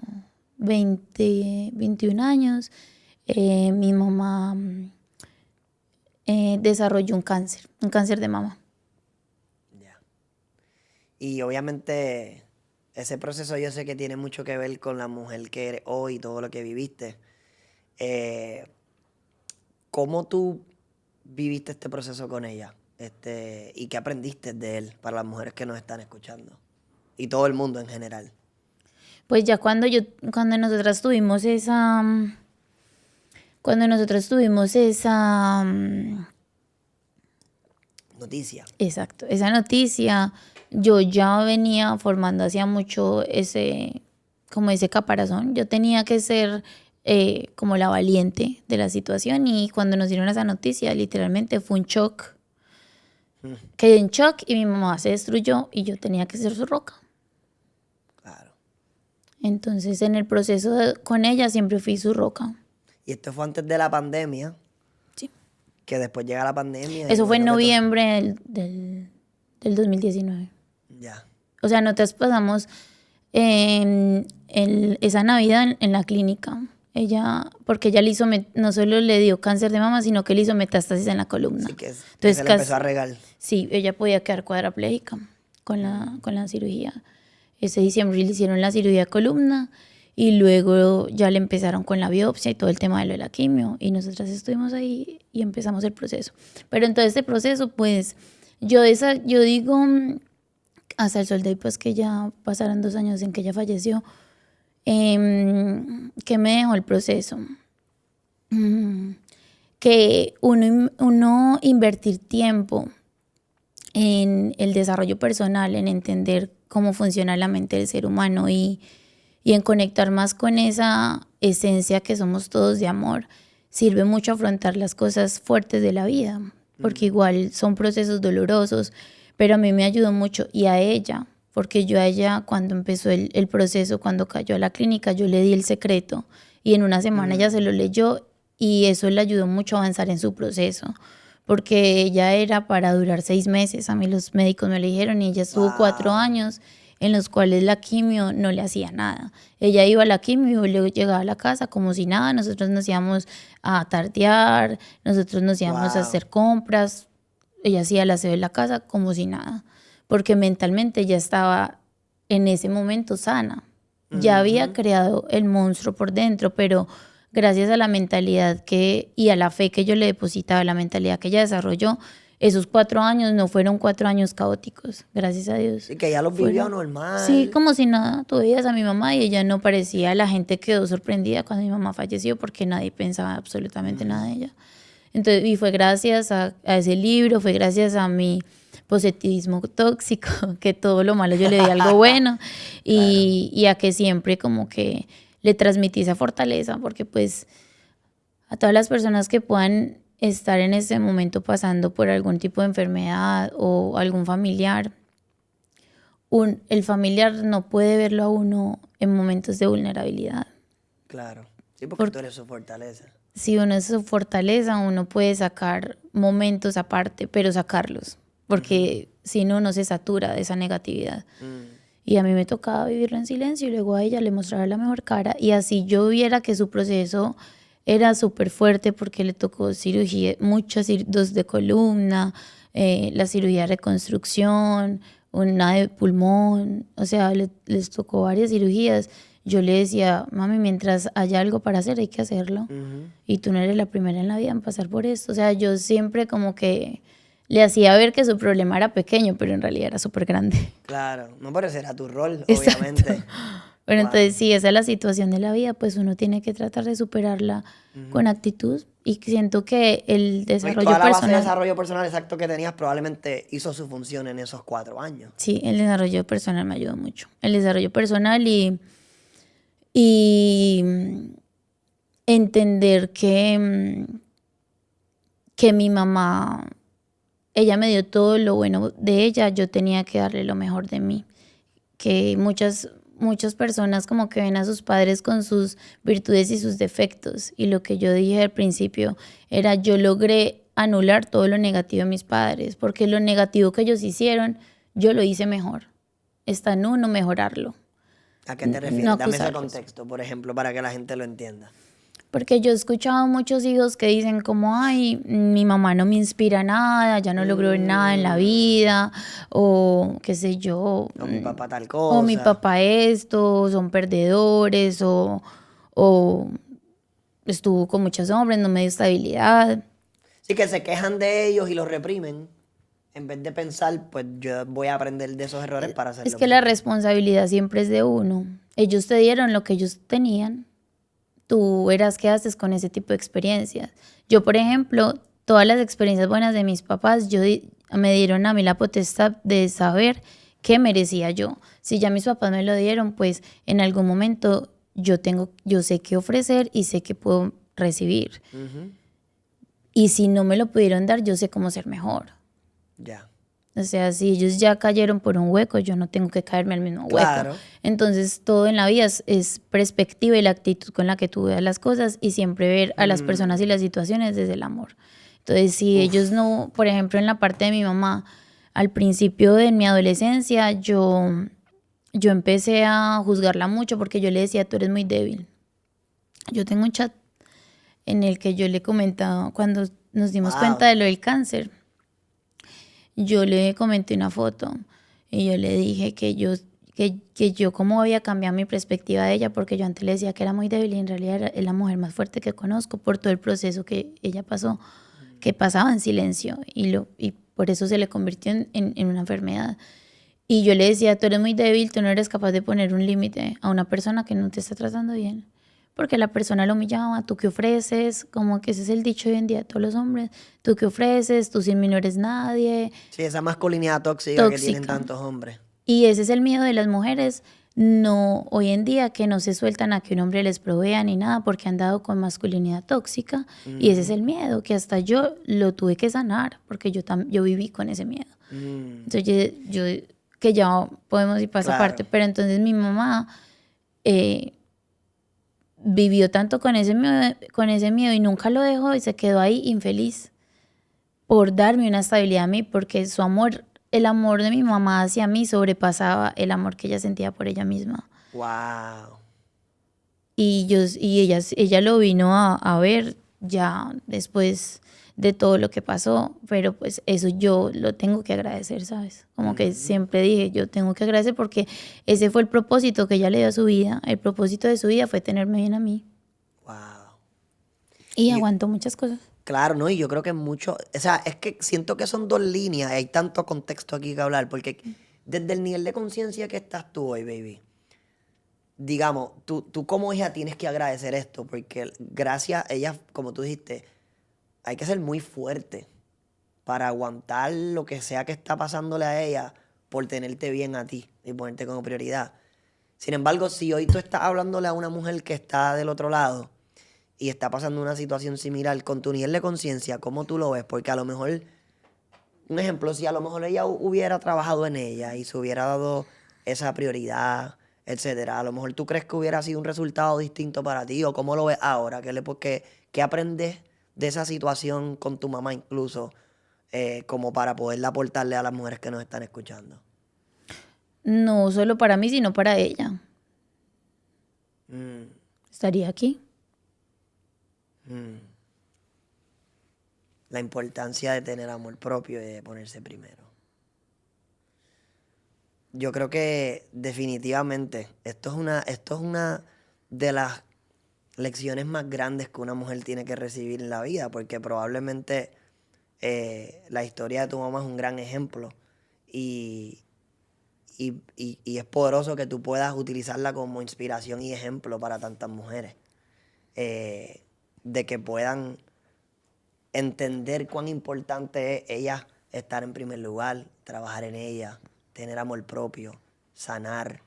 21 años, mi mamá desarrolló un cáncer de mama. Ya. Y obviamente ese proceso yo sé que tiene mucho que ver con la mujer que eres hoy y todo lo que viviste. Eh, ¿Cómo tú viviste este proceso con ella? ¿Y qué aprendiste de él para las mujeres que nos están escuchando? Y todo el mundo en general. Pues ya cuando nosotras tuvimos Noticia. exacto, esa noticia, yo ya venía formando hacía mucho como ese caparazón. Yo tenía que ser como la valiente de la situación y cuando nos dieron esa noticia, literalmente fue un shock. Quedé en shock y mi mamá se destruyó y yo tenía que ser su roca. Claro. Entonces en el proceso con ella siempre fui su roca. Y esto fue antes de la pandemia, Sí. que después llega la pandemia. Eso fue en imagino que noviembre del 2019. Ya. O sea, nosotros pasamos esa Navidad en la clínica. Porque ella no solo le dio cáncer de mama, sino que le hizo metástasis en la columna. Así que Entonces, se le empezó a regar. sí, ella podía quedar cuadraplégica con la cirugía. Ese diciembre le hicieron la cirugía de columna y luego ya le empezaron con la biopsia y todo el tema de lo de la quimio. Y nosotras estuvimos ahí y empezamos el proceso. Pero en todo este proceso, pues, yo digo, hasta el sol de hoy, pues que ya pasaron 2 años en que ella falleció, que me dejó el proceso. Que uno invertir tiempo en el desarrollo personal, en entender cómo funciona la mente del ser humano y en conectar más con esa esencia que somos todos de amor, sirve mucho afrontar las cosas fuertes de la vida, porque igual son procesos dolorosos, pero a mí me ayudó mucho y a ella, porque yo a ella cuando empezó el proceso, cuando cayó a la clínica, yo le di el secreto y en una semana ella se lo leyó y eso le ayudó mucho a avanzar en su proceso, porque ella era para durar 6 meses, a mí los médicos me lo dijeron y ella estuvo 4 años en los cuales la quimio no le hacía nada. Ella iba a la quimio y luego llegaba a la casa como si nada, nosotros nos íbamos a tardear, nosotros nos íbamos a hacer compras, ella hacía el aseo de la casa como si nada, porque mentalmente ya estaba en ese momento sana. Ya había creado el monstruo por dentro, pero gracias a la mentalidad y a la fe que yo le depositaba, la mentalidad que ella desarrolló, esos 4 años no fueron 4 años caóticos, gracias a Dios. Y que ella los vivió normal. Sí, como si nada. Tú veías a mi mamá y ella no parecía, la gente quedó sorprendida cuando mi mamá falleció porque nadie pensaba absolutamente nada de ella. Entonces, y fue gracias a ese libro, fue gracias a mi positivismo tóxico, que todo lo malo yo le di algo bueno y a que siempre como que le transmití esa fortaleza, porque pues a todas las personas que puedan estar en ese momento pasando por algún tipo de enfermedad o algún familiar, el familiar no puede verlo a uno en momentos de vulnerabilidad. Claro. Sí, porque tú eres su fortaleza. Si uno es su fortaleza, uno puede sacar momentos aparte, pero sacarlos, porque si no, uno se satura de esa negatividad. Y a mí me tocaba vivirlo en silencio y luego a ella le mostraba la mejor cara. Y así yo viera que su proceso era súper fuerte porque le tocó cirugía, muchas dos de columna, la cirugía de reconstrucción, una de pulmón, o sea, les tocó varias cirugías. Yo le decía, mami, mientras haya algo para hacer, hay que hacerlo. Y tú no eres la primera en la vida en pasar por esto. O sea, yo siempre como que le hacía ver que su problema era pequeño, pero en realidad era súper grande. Claro, no, pero ese era tu rol, Exacto. obviamente. Pero Wow. entonces, si esa es la situación de la vida, pues uno tiene que tratar de superarla con actitud. Y siento que el No, y desarrollo toda la base de personal... desarrollo personal exacto que tenías probablemente hizo su función en esos 4 años. Sí, el desarrollo personal me ayudó mucho. El desarrollo personal y entender que mi mamá, ella me dio todo lo bueno de ella, yo tenía que darle lo mejor de mí. Que muchas personas como que ven a sus padres con sus virtudes y sus defectos. Y lo que yo dije al principio era, yo logré anular todo lo negativo de mis padres, porque lo negativo que ellos hicieron, yo lo hice mejor. Está en uno mejorarlo. ¿A qué te refieres? No Dame ese acusarlos. contexto, por ejemplo, para que la gente lo entienda. Porque yo he escuchado muchos hijos que dicen como, ay, mi mamá no me inspira nada, ya no logró nada en la vida, o qué sé yo, O mi papá tal o mi cosa. papá esto, son perdedores, o estuvo con muchos hombres, no me dio estabilidad. Sí, que se quejan de ellos y los reprimen. En vez de pensar, pues yo voy a aprender de esos errores para hacerlo Es que la mejor. responsabilidad siempre es de uno. Ellos te dieron lo que ellos tenían. Tú verás qué haces con ese tipo de experiencias. Yo, por ejemplo, todas las experiencias buenas de mis papás, me dieron a mí la potestad de saber qué merecía yo. Si ya mis papás me lo dieron, pues en algún momento yo sé qué ofrecer y sé qué puedo recibir. Y si no me lo pudieron dar, yo sé cómo ser mejor. Ya. O sea, si ellos ya cayeron por un hueco, yo no tengo que caerme al mismo hueco. Claro. Entonces, todo en la vida es perspectiva y la actitud con la que tú veas las cosas y siempre ver a las personas y las situaciones desde el amor. Entonces, si ellos no, por ejemplo, en la parte de mi mamá, al principio de mi adolescencia, yo empecé a juzgarla mucho porque yo le decía, tú eres muy débil. Yo tengo un chat en el que yo le comentaba cuando nos dimos cuenta de lo del cáncer. Yo le comenté una foto y yo le dije que yo cómo había cambiado mi perspectiva de ella, porque yo antes le decía que era muy débil y en realidad es la mujer más fuerte que conozco por todo el proceso que ella pasó, que pasaba en silencio y por eso se le convirtió en una enfermedad. Y yo le decía, tú eres muy débil, tú no eres capaz de poner un límite a una persona que no te está tratando bien. Porque la persona lo humillaba, tú qué ofreces, como que ese es el dicho hoy en día de todos los hombres, tú qué ofreces, tú sin mí no eres nadie. Sí, esa masculinidad tóxica que tienen tantos hombres. Y ese es el miedo de las mujeres, no hoy en día, que no se sueltan a que un hombre les provea ni nada porque han dado con masculinidad tóxica. Y ese es el miedo, que hasta yo lo tuve que sanar porque yo viví con ese miedo. Entonces yo que ya podemos ir para esa parte, pero entonces mi mamá vivió tanto con ese miedo y nunca lo dejó y se quedó ahí infeliz por darme una estabilidad a mí, porque su amor, el amor de mi mamá hacia mí sobrepasaba el amor que ella sentía por ella misma. Wow. Y ella lo vino a ver ya después de todo lo que pasó, pero pues eso yo lo tengo que agradecer, ¿sabes? Como que siempre dije, yo tengo que agradecer porque ese fue el propósito que ella le dio a su vida. El propósito de su vida fue tenerme bien a mí. Wow. Y aguantó muchas cosas. Claro, ¿no? Y yo creo que mucho, o sea, es que siento que son dos líneas, hay tanto contexto aquí que hablar, porque desde el nivel de conciencia que estás tú hoy, baby, digamos, tú como hija tienes que agradecer esto, porque gracias a ella, como tú dijiste, hay que ser muy fuerte para aguantar lo que sea que está pasándole a ella por tenerte bien a ti y ponerte como prioridad. Sin embargo, si hoy tú estás hablándole a una mujer que está del otro lado y está pasando una situación similar, con tu nivel de conciencia, ¿cómo tú lo ves? Porque a lo mejor, un ejemplo, si a lo mejor ella hubiera trabajado en ella y se hubiera dado esa prioridad, etcétera, a lo mejor tú crees que hubiera sido un resultado distinto para ti, o cómo lo ves ahora, qué aprendes de esa situación con tu mamá incluso, como para poderla aportarle a las mujeres que nos están escuchando. No solo para mí, sino para ella. Mm, Estaría aquí. mm. La importancia de tener amor propio y de ponerse primero. Yo creo que definitivamente esto es una de las lecciones más grandes que una mujer tiene que recibir en la vida, porque probablemente la historia de tu mamá es un gran ejemplo y, y es poderoso que tú puedas utilizarla como inspiración y ejemplo para tantas mujeres, de que puedan entender cuán importante es ella estar en primer lugar, trabajar en ella, tener amor propio, sanar,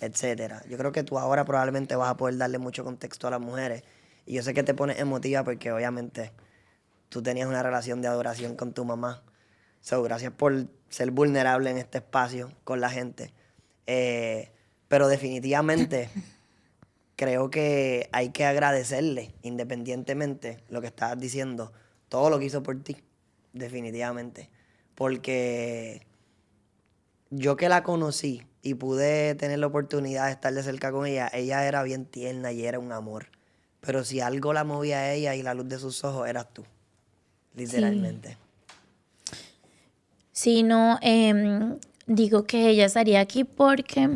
etcétera. Yo creo que tú ahora probablemente vas a poder darle mucho contexto a las mujeres. Y yo sé que te pones emotiva porque obviamente tú tenías una relación de adoración con tu mamá. So, gracias por ser vulnerable en este espacio con la gente. Pero definitivamente creo que hay que agradecerle, independientemente lo que estabas diciendo, todo lo que hizo por ti, definitivamente. Porque yo que la conocí y pude tener la oportunidad de estar de cerca con ella, ella era bien tierna y era un amor. Pero si algo la movía a ella y la luz de sus ojos, eras tú, Sí. literalmente. Sí, no, digo que ella estaría aquí porque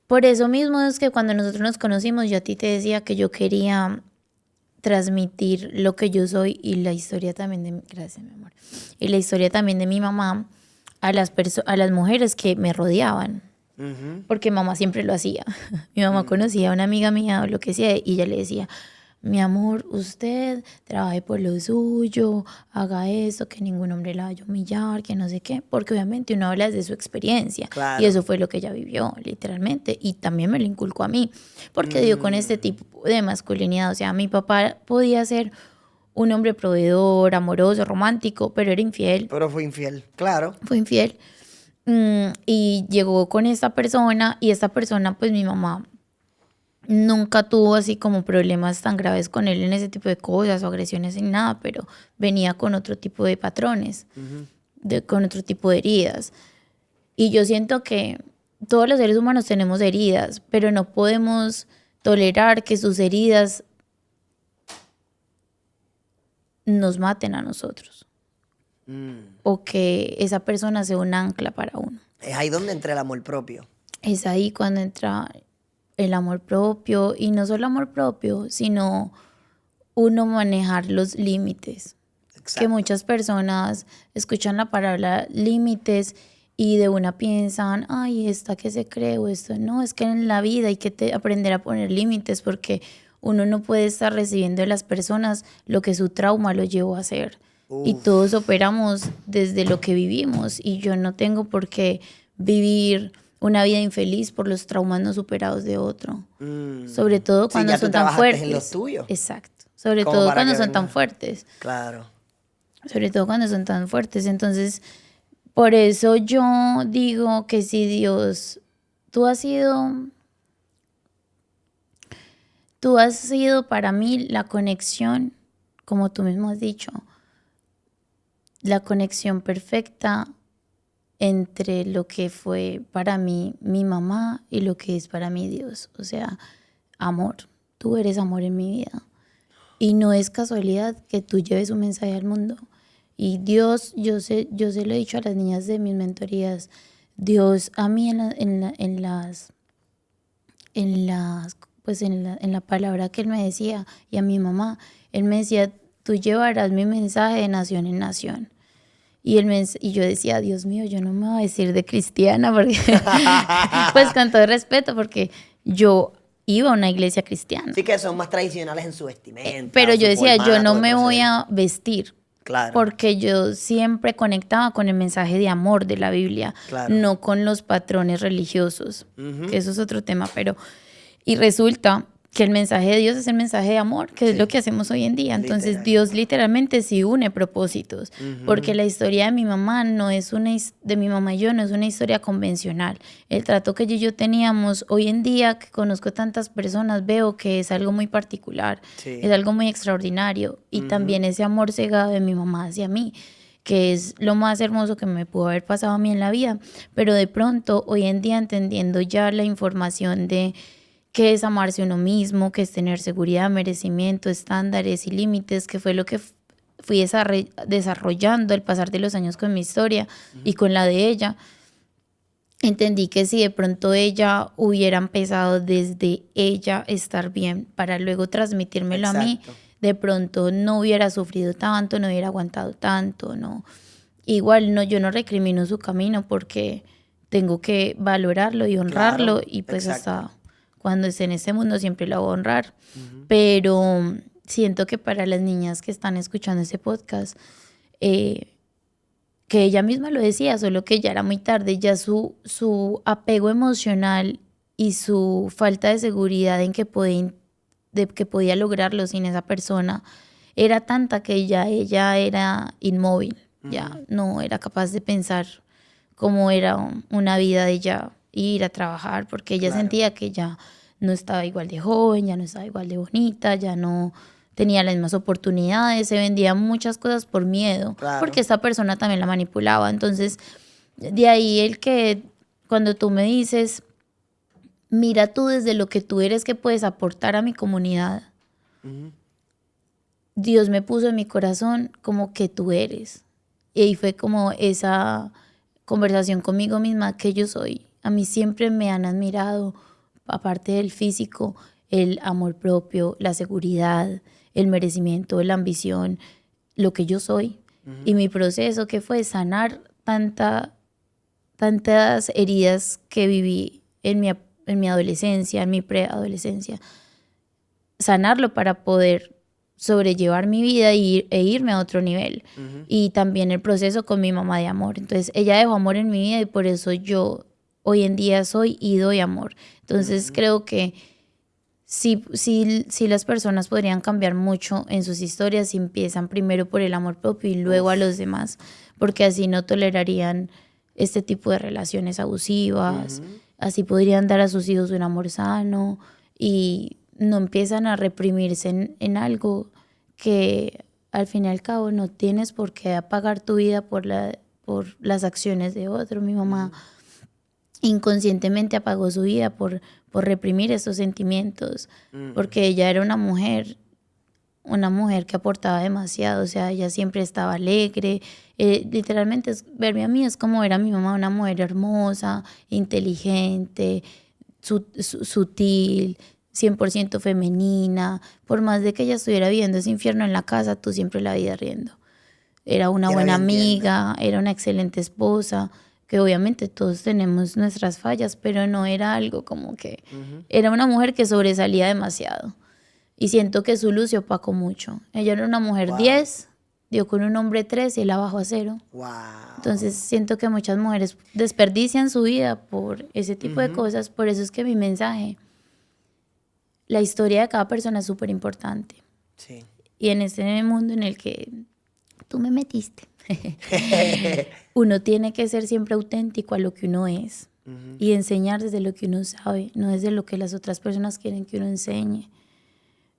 por eso mismo es que cuando nosotros nos conocimos, yo a ti te decía que yo quería transmitir lo que yo soy y la historia también de gracias, mi amor, y la historia también de mi mamá a a las mujeres que me rodeaban, Ujú. porque mamá siempre lo hacía. Mi mamá conocía a una amiga mía o lo que sea y ella le decía, mi amor, usted trabaje por lo suyo, haga eso, que ningún hombre la vaya a humillar, que no sé qué, porque obviamente uno habla de su experiencia y Claro. eso fue lo que ella vivió, literalmente, y también me lo inculcó a mí, porque dio con este Mm. tipo de masculinidad, o sea, mi papá podía ser un hombre proveedor, amoroso, romántico, pero era infiel, Pero fue infiel, claro. fue infiel, y llegó con esta persona y esta persona, pues mi mamá nunca tuvo así como problemas tan graves con él en ese tipo de cosas o agresiones ni nada, pero venía con otro tipo de patrones, Ujú. con otro tipo de heridas. Y yo siento que todos los seres humanos tenemos heridas, pero no podemos tolerar que sus heridas nos maten a nosotros Mm. o que esa persona sea un ancla para uno. Es ahí donde entra el amor propio. Es ahí cuando entra el amor propio y no solo amor propio, sino uno manejar los límites. Que Exacto. muchas personas escuchan la palabra límites y de una piensan, ay, esta que se cree o esto. No, es que en la vida hay que aprender a poner límites porque uno no puede estar recibiendo de las personas lo que su trauma lo llevó a hacer. Y todos Uf. operamos desde lo que vivimos y yo no tengo por qué vivir una vida infeliz por los traumas no superados de otro. Sobre Mm. todo Sí, cuando ya tú son tan trabajaste en los fuertes. tuyos. Exacto. Sobre Como todo para cuando que son tan venga. fuertes. Claro. Sobre todo cuando son tan fuertes. Entonces, por eso yo digo que si Dios, tú has sido, tú has sido para mí la conexión, como tú mismo has dicho, la conexión perfecta entre lo que fue para mí mi mamá y lo que es para mí Dios. O sea, amor. Tú eres amor en mi vida. Y no es casualidad que tú lleves un mensaje al mundo. Y Dios, yo se lo he dicho a las niñas de mis mentorías, Dios a mí en las, pues en la palabra que Él me decía y a mi mamá, Él me decía, tú llevarás mi mensaje de nación en nación. Y yo decía, Dios mío, yo no me voy a decir de cristiana, porque pues con todo respeto, porque yo iba a una iglesia cristiana. Sí que son más tradicionales en su vestimenta, Pero su yo decía, yo formato no de me voy proceder. a vestir. Claro, Porque yo siempre conectaba con el mensaje de amor de la Biblia, claro. no con los patrones religiosos, Ujú. que eso es otro tema, y resulta que el mensaje de Dios es el mensaje de amor, que es Sí. lo que hacemos hoy en día. Entonces Literal. Dios literalmente sí une propósitos, Ujú. porque la historia de mi mamá no es de mi mamá y yo no es una historia convencional. El trato que ella y yo teníamos hoy en día, que conozco tantas personas, veo que es algo muy particular, Sí. es algo muy extraordinario. Y también ese amor cegado de mi mamá hacia mí, que es lo más hermoso que me pudo haber pasado a mí en la vida. Pero de pronto, hoy en día, entendiendo ya la información de qué es amarse uno mismo, qué es tener seguridad, merecimiento, estándares y límites, que fue lo que fui desarrollando al pasar de los años con mi historia y con la de ella. Entendí que si de pronto ella hubiera empezado desde ella estar bien para luego transmitírmelo a mí, Exacto. de pronto no hubiera sufrido tanto, no hubiera aguantado tanto, no. Igual no, yo no recrimino su camino porque tengo que valorarlo y honrarlo, Claro, y pues exacto. hasta cuando esté en este mundo siempre lo voy a honrar. Pero siento que para las niñas que están escuchando este podcast, que ella misma lo decía, solo que ya era muy tarde, ya su apego emocional y su falta de seguridad en de que podía lograrlo sin esa persona era tanta que ya ella era inmóvil, ya no era capaz de pensar cómo era una vida de ella ir a trabajar, porque ella Claro. sentía que ya no estaba igual de joven, ya no estaba igual de bonita, ya no tenía las mismas oportunidades, se vendía muchas cosas por miedo, Claro. porque esta persona también la manipulaba. Entonces, de ahí el que cuando tú me dices, mira tú desde lo que tú eres que puedes aportar a mi comunidad, Dios me puso en mi corazón como que tú eres. Y ahí fue como esa conversación conmigo misma que yo soy. A mí siempre me han admirado, aparte del físico, el amor propio, la seguridad, el merecimiento, la ambición, lo que yo soy. Y mi proceso que fue sanar tantas heridas que viví en mi adolescencia, en mi preadolescencia. Sanarlo para poder sobrellevar mi vida e irme a otro nivel. Y también el proceso con mi mamá de amor. Entonces ella dejó amor en mi vida y por eso yo hoy en día soy y doy amor. Entonces creo que sí las personas podrían cambiar mucho en sus historias si empiezan primero por el amor propio y luego a los demás, porque así no tolerarían este tipo de relaciones abusivas, así podrían dar a sus hijos un amor sano y no empiezan a reprimirse en algo que al fin y al cabo no tienes por qué apagar tu vida por las acciones de otro. Mi mamá inconscientemente apagó su vida por reprimir esos sentimientos, porque ella era una mujer que aportaba demasiado, o sea, ella siempre estaba alegre. Literalmente verme a mí es como ver a mi mamá, una mujer hermosa, inteligente, sutil, 100% femenina. Por más de que ella estuviera viviendo ese infierno en la casa, tú siempre la veías riendo. Era una buena amiga, era una excelente esposa, que obviamente todos tenemos nuestras fallas, pero no era algo como que... Era una mujer que sobresalía demasiado. Y siento que su luz se opacó mucho. Ella era una mujer 10, dio con un hombre 3 y él la bajó a 0. Wow. Entonces siento que muchas mujeres desperdician su vida por ese tipo de cosas. Por eso es que mi mensaje, la historia de cada persona es súper importante. Sí. Y en este mundo en el que tú me metiste, uno tiene que ser siempre auténtico a lo que uno es y enseñar desde lo que uno sabe, no desde lo que las otras personas quieren que uno enseñe.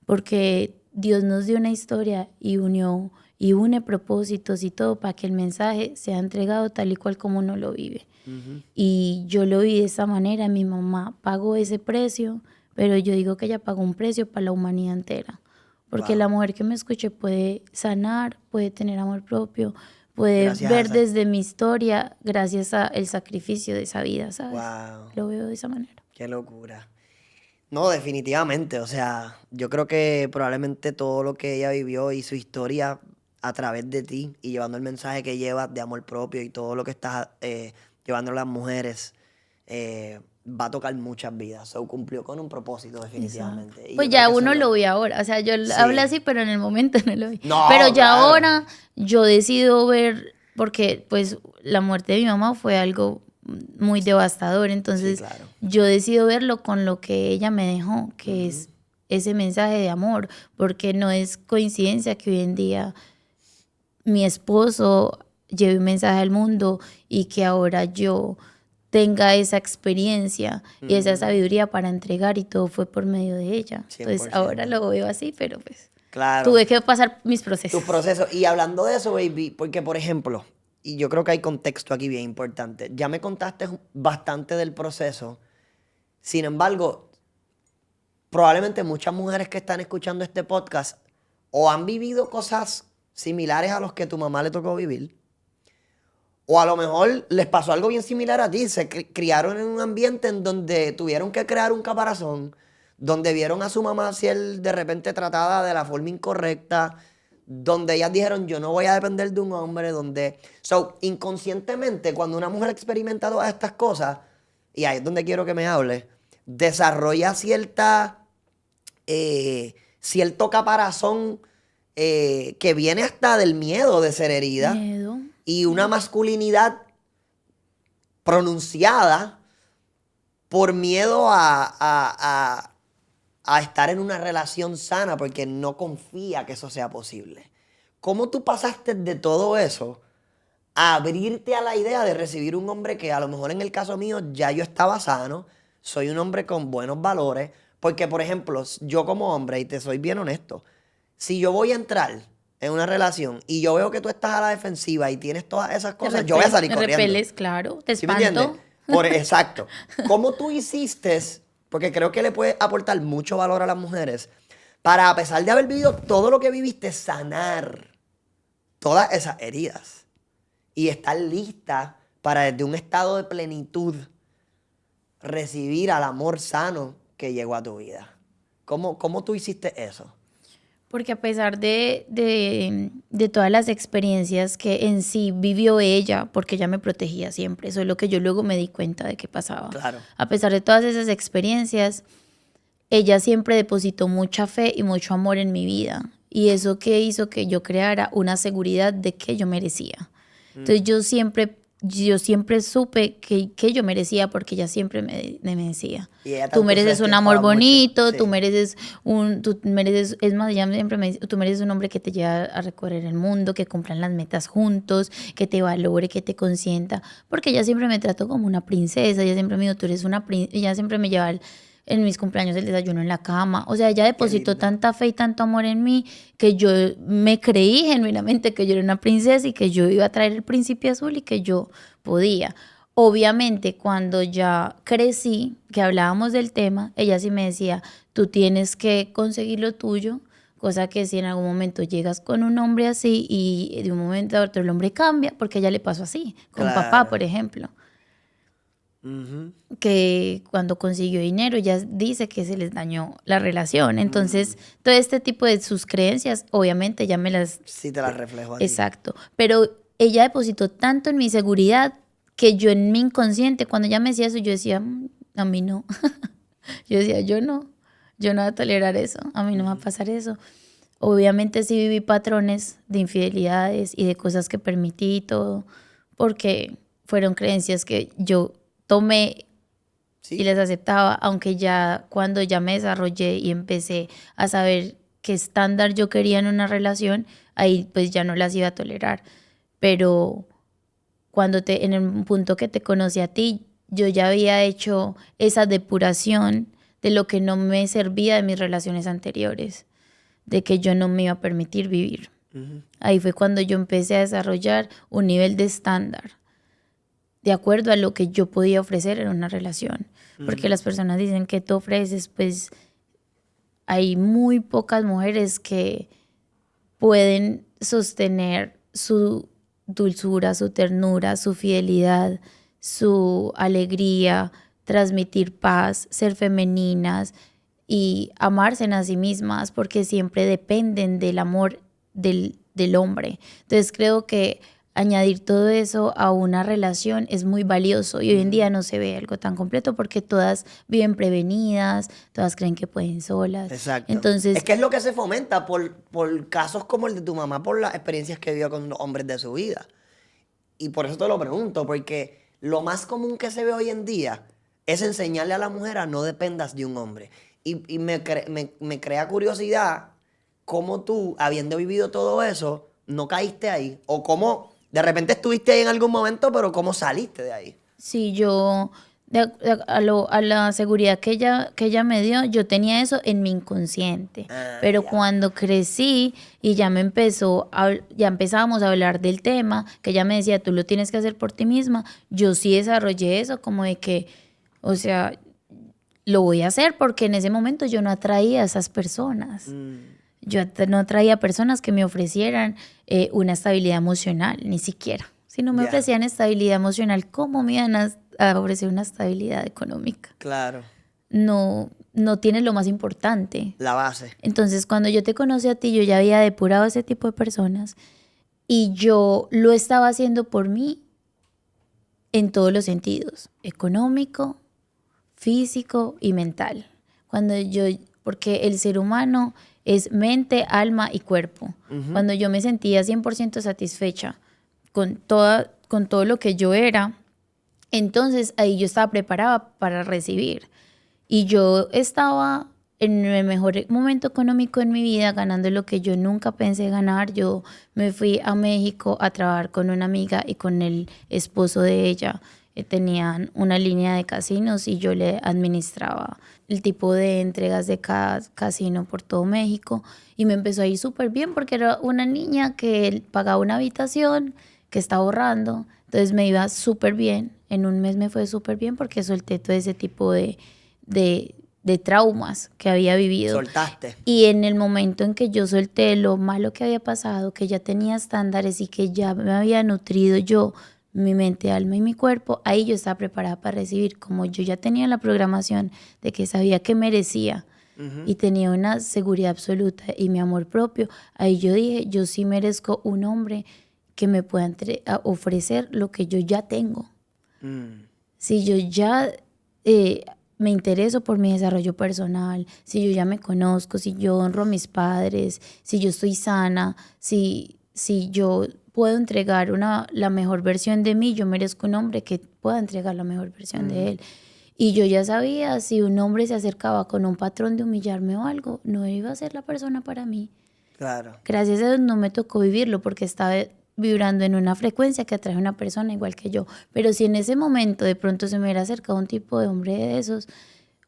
Porque Dios nos dio una historia y une propósitos y todo para que el mensaje sea entregado tal y cual como uno lo vive. Y yo lo vi de esa manera. Mi mamá pagó ese precio, pero yo digo que ella pagó un precio para la humanidad entera. Porque la mujer que me escuche puede sanar, puede tener amor propio, puede ver desde mi historia gracias al sacrificio de esa vida, ¿sabes? Wow. Lo veo de esa manera. Qué locura. No, definitivamente. O sea, yo creo que probablemente todo lo que ella vivió y su historia a través de ti y llevando el mensaje que llevas de amor propio y todo lo que estás llevando a las mujeres va a tocar muchas vidas. So, cumplió con un propósito, Exacto. definitivamente. Y Pues yo creo ya que eso uno es lo lo... ve ahora, o sea, yo hablo Sí. así, pero en el momento no lo vi. Pero No, ya claro. ahora yo decido ver, porque pues la muerte de mi mamá fue algo muy devastador, Sí, entonces claro. yo decido verlo con lo que ella me dejó, que Ujú. es ese mensaje de amor, porque no es coincidencia que hoy en día mi esposo lleve un mensaje al mundo y que ahora yo tenga esa experiencia y esa sabiduría para entregar y todo fue por medio de ella. Entonces ahora 100%. lo veo así, pero pues Claro. tuve que pasar mis Tus procesos. procesos. Y hablando de eso, baby, porque por ejemplo, y yo creo que hay contexto aquí bien importante, ya me contaste bastante del proceso, sin embargo, probablemente muchas mujeres que están escuchando este podcast o han vivido cosas similares a los que tu mamá le tocó vivir, o a lo mejor les pasó algo bien similar a ti, se criaron en un ambiente en donde tuvieron que crear un caparazón, donde vieron a su mamá ser de repente tratada de la forma incorrecta, donde ellas dijeron, yo no voy a depender de un hombre, donde... So, inconscientemente, cuando una mujer experimenta todas estas cosas, y ahí es donde quiero que me hable, desarrolla cierto caparazón que viene hasta del miedo de ser herida Miedo. y una masculinidad pronunciada por miedo a estar en una relación sana porque no confía que eso sea posible. ¿Cómo tú pasaste de todo eso a abrirte a la idea de recibir un hombre que a lo mejor en el caso mío ya yo estaba sano, soy un hombre con buenos valores? Porque, por ejemplo, yo como hombre, y te soy bien honesto, si yo voy a entrar en una relación y yo veo que tú estás a la defensiva y tienes todas esas cosas, yo voy a salir Me corriendo. repeles, claro, te ¿Sí me entiendes? espanto. Exacto. ¿Cómo tú hiciste? Porque creo que le puede aportar mucho valor a las mujeres para, a pesar de haber vivido todo lo que viviste, sanar todas esas heridas y estar lista para desde un estado de plenitud recibir al amor sano que llegó a tu vida. ¿Cómo tú hiciste eso? Porque a pesar de todas las experiencias que en sí vivió ella, porque ella me protegía siempre, eso es lo que yo luego me di cuenta de que pasaba. Claro. A pesar de todas esas experiencias, ella siempre depositó mucha fe y mucho amor en mi vida. Y eso que hizo que yo creara una seguridad de que yo merecía. Entonces yo siempre supe que yo merecía porque ella siempre me decía, Y ella tú tanto se mereces un amor esforzaba mucho. bonito, Sí. tú mereces, es más, ella siempre me dice, tú mereces un hombre que te lleve a recorrer el mundo, que cumplan las metas juntos, que te valore, que te consienta, porque ella siempre me trató como una princesa, ella siempre me dijo, tú eres una princesa, ella siempre me lleva en mis cumpleaños el desayuno en la cama. O sea, ella depositó lindo. tanta fe y tanto amor en mí que yo me creí genuinamente que yo era una princesa y que yo iba a traer el príncipe azul y que yo podía. Obviamente, cuando ya crecí, que hablábamos del tema, ella sí me decía, tú tienes que conseguir lo tuyo, cosa que si en algún momento llegas con un hombre así y de un momento a otro el hombre cambia, porque a ella le pasó así, con papá, por Claro. ejemplo Ujú. que cuando consiguió dinero ya dice que se les dañó la relación. Entonces, todo este tipo de sus creencias, obviamente ya me las... Sí te la reflejo a ti. Exacto. Pero ella depositó tanto en mi seguridad que yo en mi inconsciente, cuando ella me decía eso, yo decía, a mí no". Yo decía, yo no voy a tolerar eso, a mí no me va a pasar eso. Obviamente sí viví patrones de infidelidades y de cosas que permití y todo, porque fueron creencias que yo tomé y Sí. les aceptaba, aunque ya cuando ya me desarrollé y empecé a saber qué estándar yo quería en una relación, ahí pues ya no las iba a tolerar. Pero en el punto que te conocí a ti, yo ya había hecho esa depuración de lo que no me servía de mis relaciones anteriores, de que yo no me iba a permitir vivir. Ujú. Ahí fue cuando yo empecé a desarrollar un nivel de estándar de acuerdo a lo que yo podía ofrecer en una relación. Porque las personas dicen que tú ofreces, pues hay muy pocas mujeres que pueden sostener su dulzura, su ternura, su fidelidad, su alegría, transmitir paz, ser femeninas, y amarse a sí mismas porque siempre dependen del amor del hombre. Entonces creo que añadir todo eso a una relación es muy valioso y hoy en día no se ve algo tan completo porque todas viven prevenidas, todas creen que pueden solas. Exacto. Es Entonces, que es lo que se fomenta por casos como el de tu mamá, por las experiencias que vivió con los hombres de su vida. Y por eso te lo pregunto, porque lo más común que se ve hoy en día es enseñarle a la mujer a no dependas de un hombre. Y me crea curiosidad cómo tú, habiendo vivido todo eso, no caíste ahí. O cómo de repente estuviste ahí en algún momento, pero cómo saliste de ahí. sí, yo, a la seguridad que ella me dio, yo tenía eso en mi inconsciente. Ah, Pero ya. cuando crecí y ya empezábamos a hablar del tema, que ella me decía, tú lo tienes que hacer por ti misma, yo sí desarrollé eso, como de que, o sea, lo voy a hacer porque en ese momento yo no atraía a esas personas. No atraía personas que me ofrecieran una estabilidad emocional, ni siquiera. Si no me Ya, ofrecían estabilidad emocional, ¿cómo me iban a ofrecer una estabilidad económica? claro. No, no tienes lo más importante. La base. Entonces, cuando yo te conocí a ti, yo ya había depurado a ese tipo de personas y yo lo estaba haciendo por mí en todos los sentidos, económico, físico y mental. Porque el ser humano es mente, alma y cuerpo. Cuando yo me sentía 100% satisfecha con todo lo que yo era, entonces ahí yo estaba preparada para recibir. Y yo estaba en el mejor momento económico en mi vida, ganando lo que yo nunca pensé ganar. Yo me fui a México a trabajar con una amiga y con el esposo de ella. Tenían una línea de casinos y yo le administraba el tipo de entregas de cada casino por todo México. Y me empezó a ir súper bien porque era una niña que pagaba una habitación, que estaba ahorrando. Entonces me iba súper bien. En un mes me fue súper bien porque solté todo ese tipo de traumas que había vivido. Soltaste. Y en el momento en que yo solté lo malo que había pasado, que ya tenía estándares y que ya me había nutrido yo, mi mente, alma y mi cuerpo, ahí yo estaba preparada para recibir. Como yo ya tenía la programación de que sabía que merecía y tenía una seguridad absoluta y mi amor propio, ahí yo dije, yo sí merezco un hombre que me pueda ofrecer lo que yo ya tengo. Si yo ya me intereso por mi desarrollo personal, si yo ya me conozco, si yo honro a mis padres, si yo estoy sana, si yo puedo entregar la mejor versión de mí, yo merezco un hombre que pueda entregar la mejor versión de él. Y yo ya sabía, si un hombre se acercaba con un patrón de humillarme o algo, no iba a ser la persona para mí. Claro. Gracias a Dios no me tocó vivirlo porque estaba vibrando en una frecuencia que atrae a una persona igual que yo. Pero si en ese momento de pronto se me hubiera acercado un tipo de hombre de esos,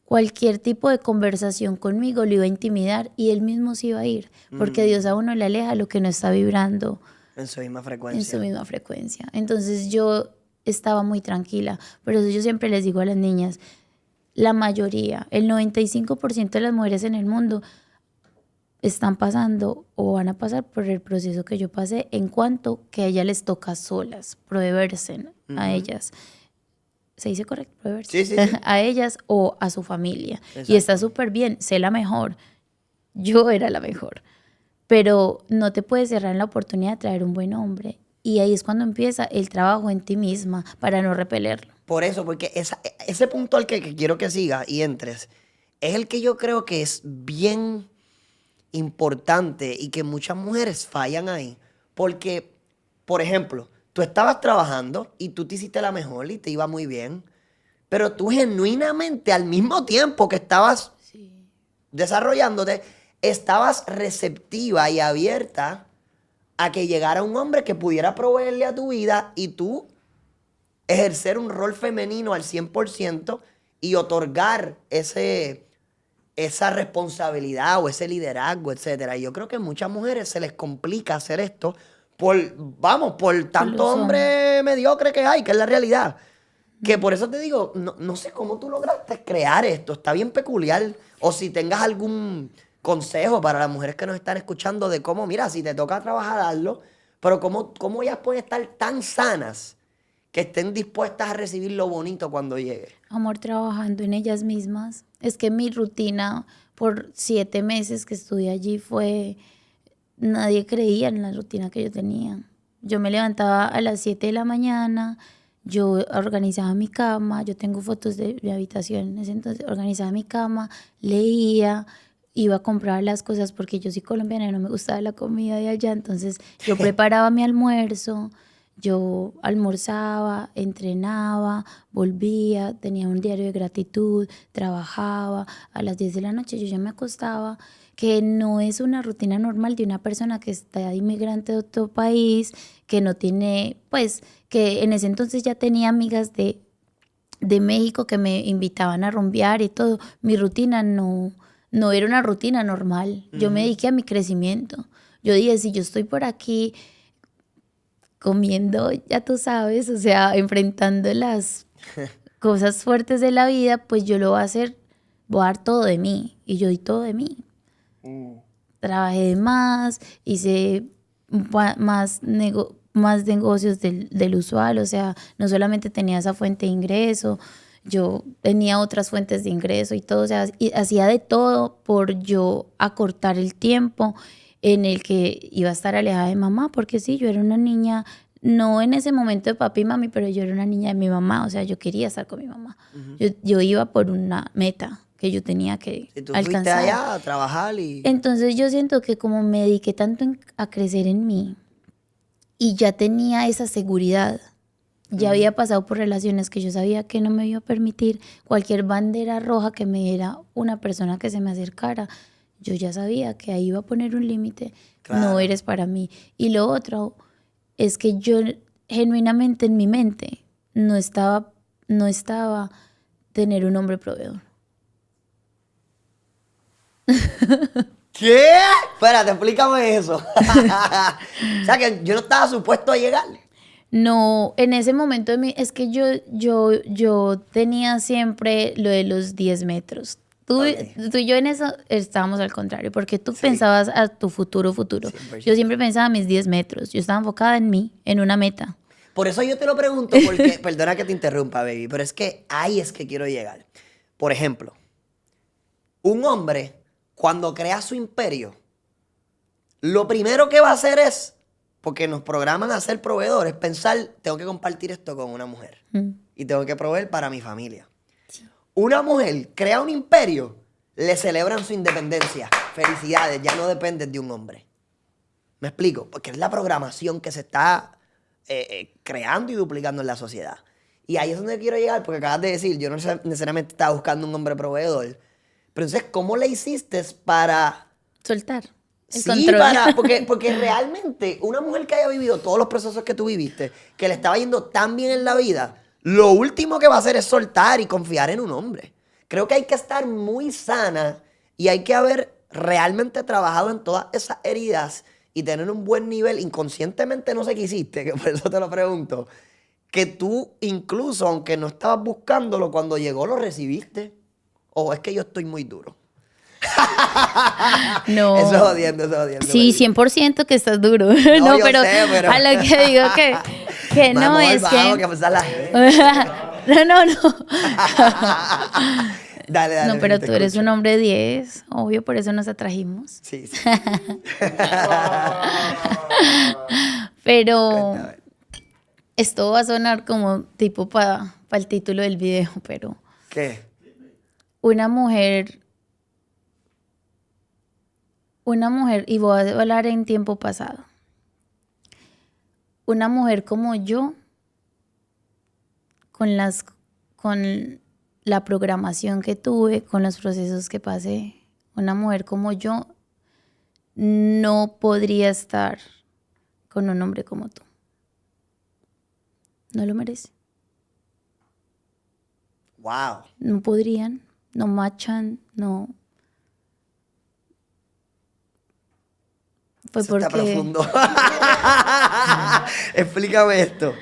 cualquier tipo de conversación conmigo lo iba a intimidar y él mismo se iba a ir. Porque Dios a uno le aleja lo que no está vibrando En su misma en frecuencia. su misma frecuencia. Entonces yo estaba muy tranquila. Por eso yo siempre les digo a las niñas, la mayoría, el 95% de las mujeres en el mundo están pasando o van a pasar por el proceso que yo pasé en cuanto que a ellas les toca solas, proveerse a ellas. ¿Se dice correcto? Proveerse. Sí, sí, sí. A ellas o a su familia. Exacto. Y está súper bien, sé la mejor. Yo era la mejor. Pero no te puedes cerrar en la oportunidad de traer un buen hombre. Y ahí es cuando empieza el trabajo en ti misma para no repelerlo. Por eso, porque ese punto al que quiero que sigas y entres, es el que yo creo que es bien importante y que muchas mujeres fallan ahí. Porque, por ejemplo, tú estabas trabajando y tú te hiciste la mejor y te iba muy bien, pero tú genuinamente al mismo tiempo que estabas desarrollándote, estabas receptiva y abierta a que llegara un hombre que pudiera proveerle a tu vida y tú ejercer un rol femenino al 100% y otorgar esa responsabilidad o ese liderazgo, etcétera. Y yo creo que a muchas mujeres se les complica hacer esto por tanto los hombre mediocre que hay, que es la realidad. Que por eso te digo, no sé cómo tú lograste crear esto, está bien peculiar. O si tengas algún consejo para las mujeres que nos están escuchando de cómo, mira, si te toca trabajar, hazlo, pero cómo ellas pueden estar tan sanas que estén dispuestas a recibir lo bonito cuando llegue. Amor, trabajando en ellas mismas. Es que mi rutina por 7 meses que estuve allí fue... Nadie creía en la rutina que yo tenía. Yo me levantaba a las 7 de la mañana, yo organizaba mi cama, yo tengo fotos de mi habitación en ese entonces, organizaba mi cama, leía, iba a comprar las cosas porque yo soy colombiana y no me gustaba la comida de allá, entonces yo preparaba mi almuerzo, yo almorzaba, entrenaba, volvía, tenía un diario de gratitud, trabajaba, a las 10 de la noche yo ya me acostaba, que no es una rutina normal de una persona que está inmigrante de otro país, que no tiene, pues, que en ese entonces ya tenía amigas de México que me invitaban a rumbear y todo. Mi rutina no era una rutina normal. Yo me dediqué a mi crecimiento. Yo dije, si yo estoy por aquí comiendo, ya tú sabes, o sea, enfrentando las cosas fuertes de la vida, pues yo lo voy a hacer, voy a dar todo de mí. Y yo di todo de mí. Trabajé de más, hice más negocios del usual, o sea, no solamente tenía esa fuente de ingreso, yo tenía otras fuentes de ingreso y todo, o sea, hacía de todo por yo acortar el tiempo en el que iba a estar alejada de mamá, porque sí, yo era una niña, no en ese momento de papi y mami, pero yo era una niña de mi mamá, o sea, yo quería estar con mi mamá. Yo iba por una meta que yo tenía que Y tú alcanzar. fuiste allá a trabajar y... Entonces yo siento que como me dediqué tanto a crecer en mí y ya tenía esa seguridad, ya había pasado por relaciones que yo sabía que no me iba a permitir cualquier bandera roja que me diera una persona que se me acercara. Yo ya sabía que ahí iba a poner un límite. Claro. No eres para mí. Y lo otro es que yo genuinamente en mi mente no estaba tener un hombre proveedor. ¿Qué? Espérate, explícame eso. O sea, que yo no estaba supuesto a llegar. No, en ese momento de mí, es que yo tenía siempre lo de los 10 metros. Tú y yo en eso estábamos al contrario, porque tú pensabas a tu futuro. 100%. Yo siempre pensaba a mis 10 metros. Yo estaba enfocada en mí, en una meta. Por eso yo te lo pregunto, porque, perdona que te interrumpa, baby, pero es que ahí es que quiero llegar. Por ejemplo, un hombre, cuando crea su imperio, lo primero que va a hacer es, porque nos programan a ser proveedores, pensar, tengo que compartir esto con una mujer. Y tengo que proveer para mi familia. Sí. Una mujer crea un imperio, le celebran su independencia. Felicidades, ya no dependes de un hombre. ¿Me explico? Porque es la programación que se está creando y duplicando en la sociedad. Y ahí es donde quiero llegar, porque acabas de decir, yo no necesariamente estaba buscando un hombre proveedor. Pero entonces, ¿cómo le hiciste para... soltar el sí, control? porque realmente una mujer que haya vivido todos los procesos que tú viviste, que le estaba yendo tan bien en la vida, lo último que va a hacer es soltar y confiar en un hombre. Creo que hay que estar muy sana y hay que haber realmente trabajado en todas esas heridas y tener un buen nivel. Inconscientemente no sé qué hiciste, que por eso te lo pregunto. Que tú incluso, aunque no estabas buscándolo, cuando llegó lo recibiste. ¿O es que yo estoy muy duro? No. Eso es jodiendo. Sí, 100% que estás duro. No, pero, sé, pero a lo que digo que no amor, es vamos, que... pasar la... No. Dale. No, pero tú eres un hombre 10, obvio, por eso nos atrajimos. Sí. Pero esto va a sonar como tipo para el título del video, pero... ¿Qué? Una mujer, y voy a hablar en tiempo pasado, una mujer como yo, con la programación que tuve, con los procesos que pasé, una mujer como yo no podría estar con un hombre como tú. No lo merece. Wow. No podrían. No machan, no. Fue Eso porque... está profundo. Explícame esto.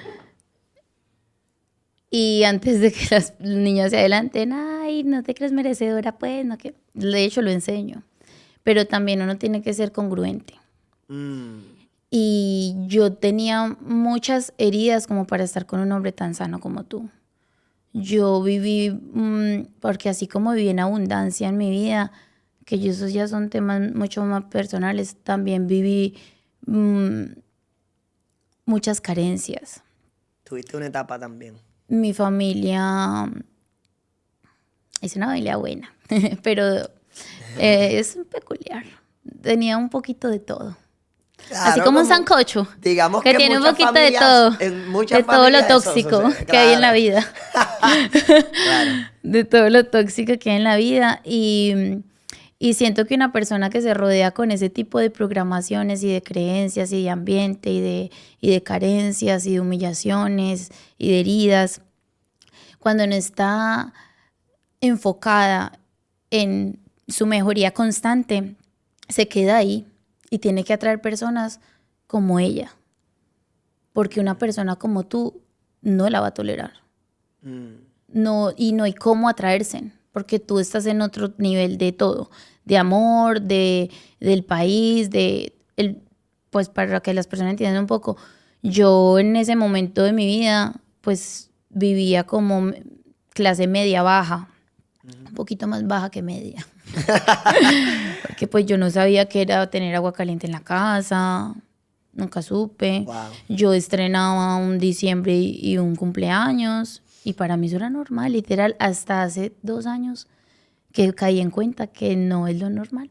Y antes de que las niñas se adelanten, ay, no te crees merecedora, pues, no que... De hecho, lo enseño. Pero también uno tiene que ser congruente. Y yo tenía muchas heridas como para estar con un hombre tan sano como tú. Yo viví, porque así como viví en abundancia en mi vida, que esos ya son temas mucho más personales, también viví muchas carencias. Tuviste una etapa también. Mi familia es una familia buena, pero es peculiar. Tenía un poquito de todo. Claro, Así como un sancocho, digamos que que tiene un muchas poquito de familias, todo, en muchas de todo lo familias eso tóxico sucede, que hay en la claro. vida. Claro. De todo lo tóxico que hay en la vida. Y siento que una persona que se rodea con ese tipo de programaciones y de creencias y de ambiente y de carencias y de humillaciones y de heridas, cuando no está enfocada en su mejoría constante, se queda ahí y tiene que atraer personas como ella. Porque una persona como tú no la va a tolerar. No, y no hay cómo atraerse, porque tú estás en otro nivel de todo, de amor, del país, pues para que las personas entiendan un poco, yo en ese momento de mi vida, pues vivía como clase media baja, un poquito más baja que media, porque pues yo no sabía qué era tener agua caliente en la casa, nunca supe. Wow. Yo estrenaba un diciembre y un cumpleaños y para mí eso era normal, literal, hasta hace 2 años que caí en cuenta que no es lo normal.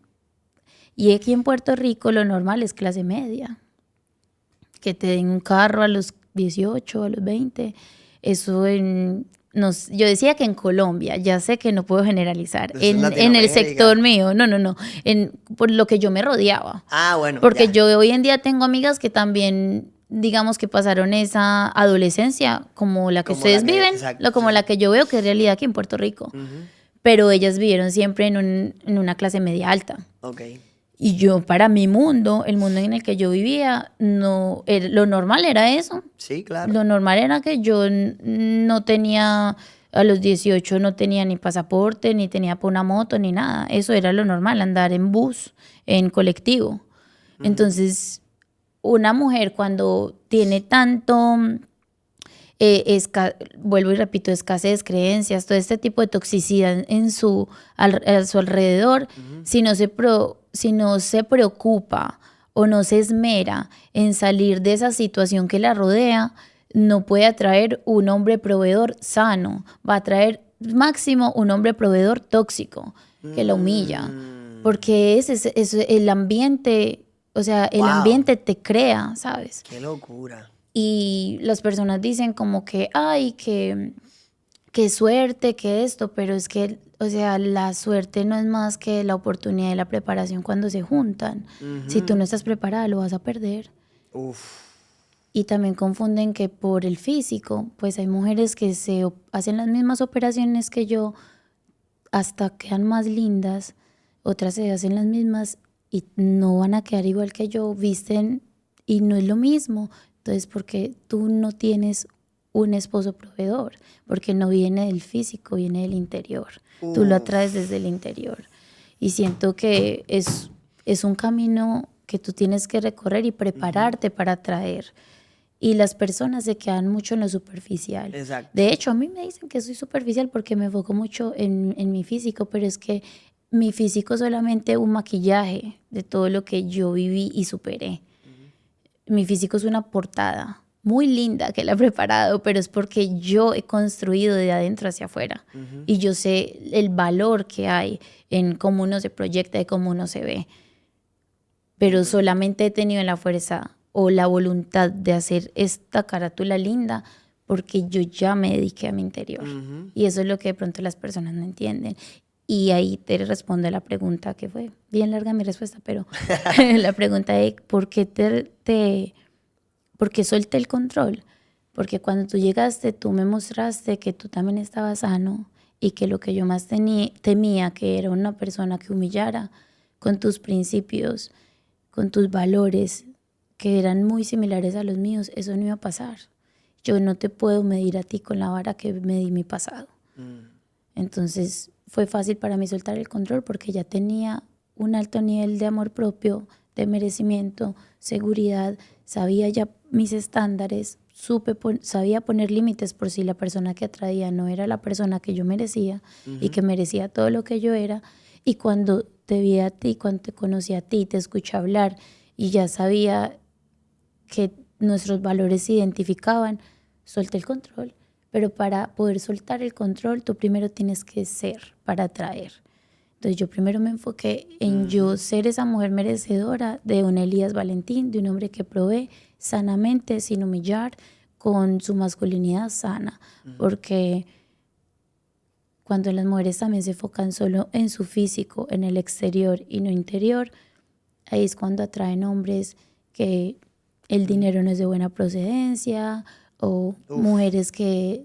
Y aquí en Puerto Rico lo normal es clase media, que te den un carro a los 18, a los 20. Eso yo decía que en Colombia, ya sé que no puedo generalizar, Eso en en el sector Latinoamérica. mío, no, por lo que yo me rodeaba. Ah, bueno, Porque ya. yo hoy en día tengo amigas que también, digamos que pasaron esa adolescencia como la que Como la ustedes que, viven, exacto, como sí. la que yo veo que es realidad aquí en Puerto Rico. Pero ellas vivieron siempre en una clase media alta. Ok. Y yo, para mi mundo, el mundo en el que yo vivía, lo normal era eso. Sí, claro. Lo normal era que yo no tenía, a los 18 no tenía ni pasaporte, ni tenía para una moto, ni nada. Eso era lo normal, andar en bus, en colectivo. Entonces, una mujer cuando tiene tanto, vuelvo y repito, escasez, creencias, todo este tipo de toxicidad a su alrededor, si no se preocupa o no se esmera en salir de esa situación que la rodea, no puede atraer un hombre proveedor sano, va a atraer máximo un hombre proveedor tóxico que la humilla, porque el ambiente, o sea, el Wow. ambiente te crea, ¿sabes? Qué locura. Y las personas dicen como que, ay, qué suerte, que esto, pero es que, o sea, la suerte no es más que la oportunidad y la preparación cuando se juntan. Si tú no estás preparada, lo vas a perder. Uf. Y también confunden que por el físico, pues hay mujeres que hacen las mismas operaciones que yo, hasta quedan más lindas, otras se hacen las mismas y no van a quedar igual que yo, visten y no es lo mismo. Entonces, porque tú no tienes un esposo proveedor, porque no viene del físico, viene del interior. Tú lo atraes desde el interior. Y siento que es un camino que tú tienes que recorrer y prepararte para atraer. Y las personas se quedan mucho en lo superficial. Exacto. De hecho, a mí me dicen que soy superficial porque me enfoco mucho en mi físico, pero es que mi físico es solamente un maquillaje de todo lo que yo viví y superé. Mi físico es una portada muy linda que la he preparado, pero es porque yo he construido de adentro hacia afuera. Y yo sé el valor que hay en cómo uno se proyecta y cómo uno se ve. Pero solamente he tenido la fuerza o la voluntad de hacer esta carátula linda porque yo ya me dediqué a mi interior. Y eso es lo que de pronto las personas no entienden. Y ahí te respondo a la pregunta que fue bien larga mi respuesta, pero la pregunta de ¿por qué por qué solté el control? Porque cuando tú llegaste, tú me mostraste que tú también estabas sano y que lo que yo más temía, que era una persona que humillara con tus principios, con tus valores, que eran muy similares a los míos, eso no iba a pasar. Yo no te puedo medir a ti con la vara que medí mi pasado. Entonces fue fácil para mí soltar el control porque ya tenía un alto nivel de amor propio, de merecimiento, seguridad, sabía ya mis estándares, sabía poner límites por si la persona que atraía no era la persona que yo merecía y que merecía todo lo que yo era. Y cuando te vi a ti, cuando te conocí a ti, te escuché hablar y ya sabía que nuestros valores se identificaban, solté el control. Pero para poder soltar el control, tú primero tienes que ser para atraer. Entonces yo primero me enfoqué en yo ser esa mujer merecedora de un Elías Valentín, de un hombre que provee sanamente, sin humillar, con su masculinidad sana. Porque cuando las mujeres también se enfocan solo en su físico, en el exterior y no interior, ahí es cuando atraen hombres que el dinero no es de buena procedencia, o mujeres que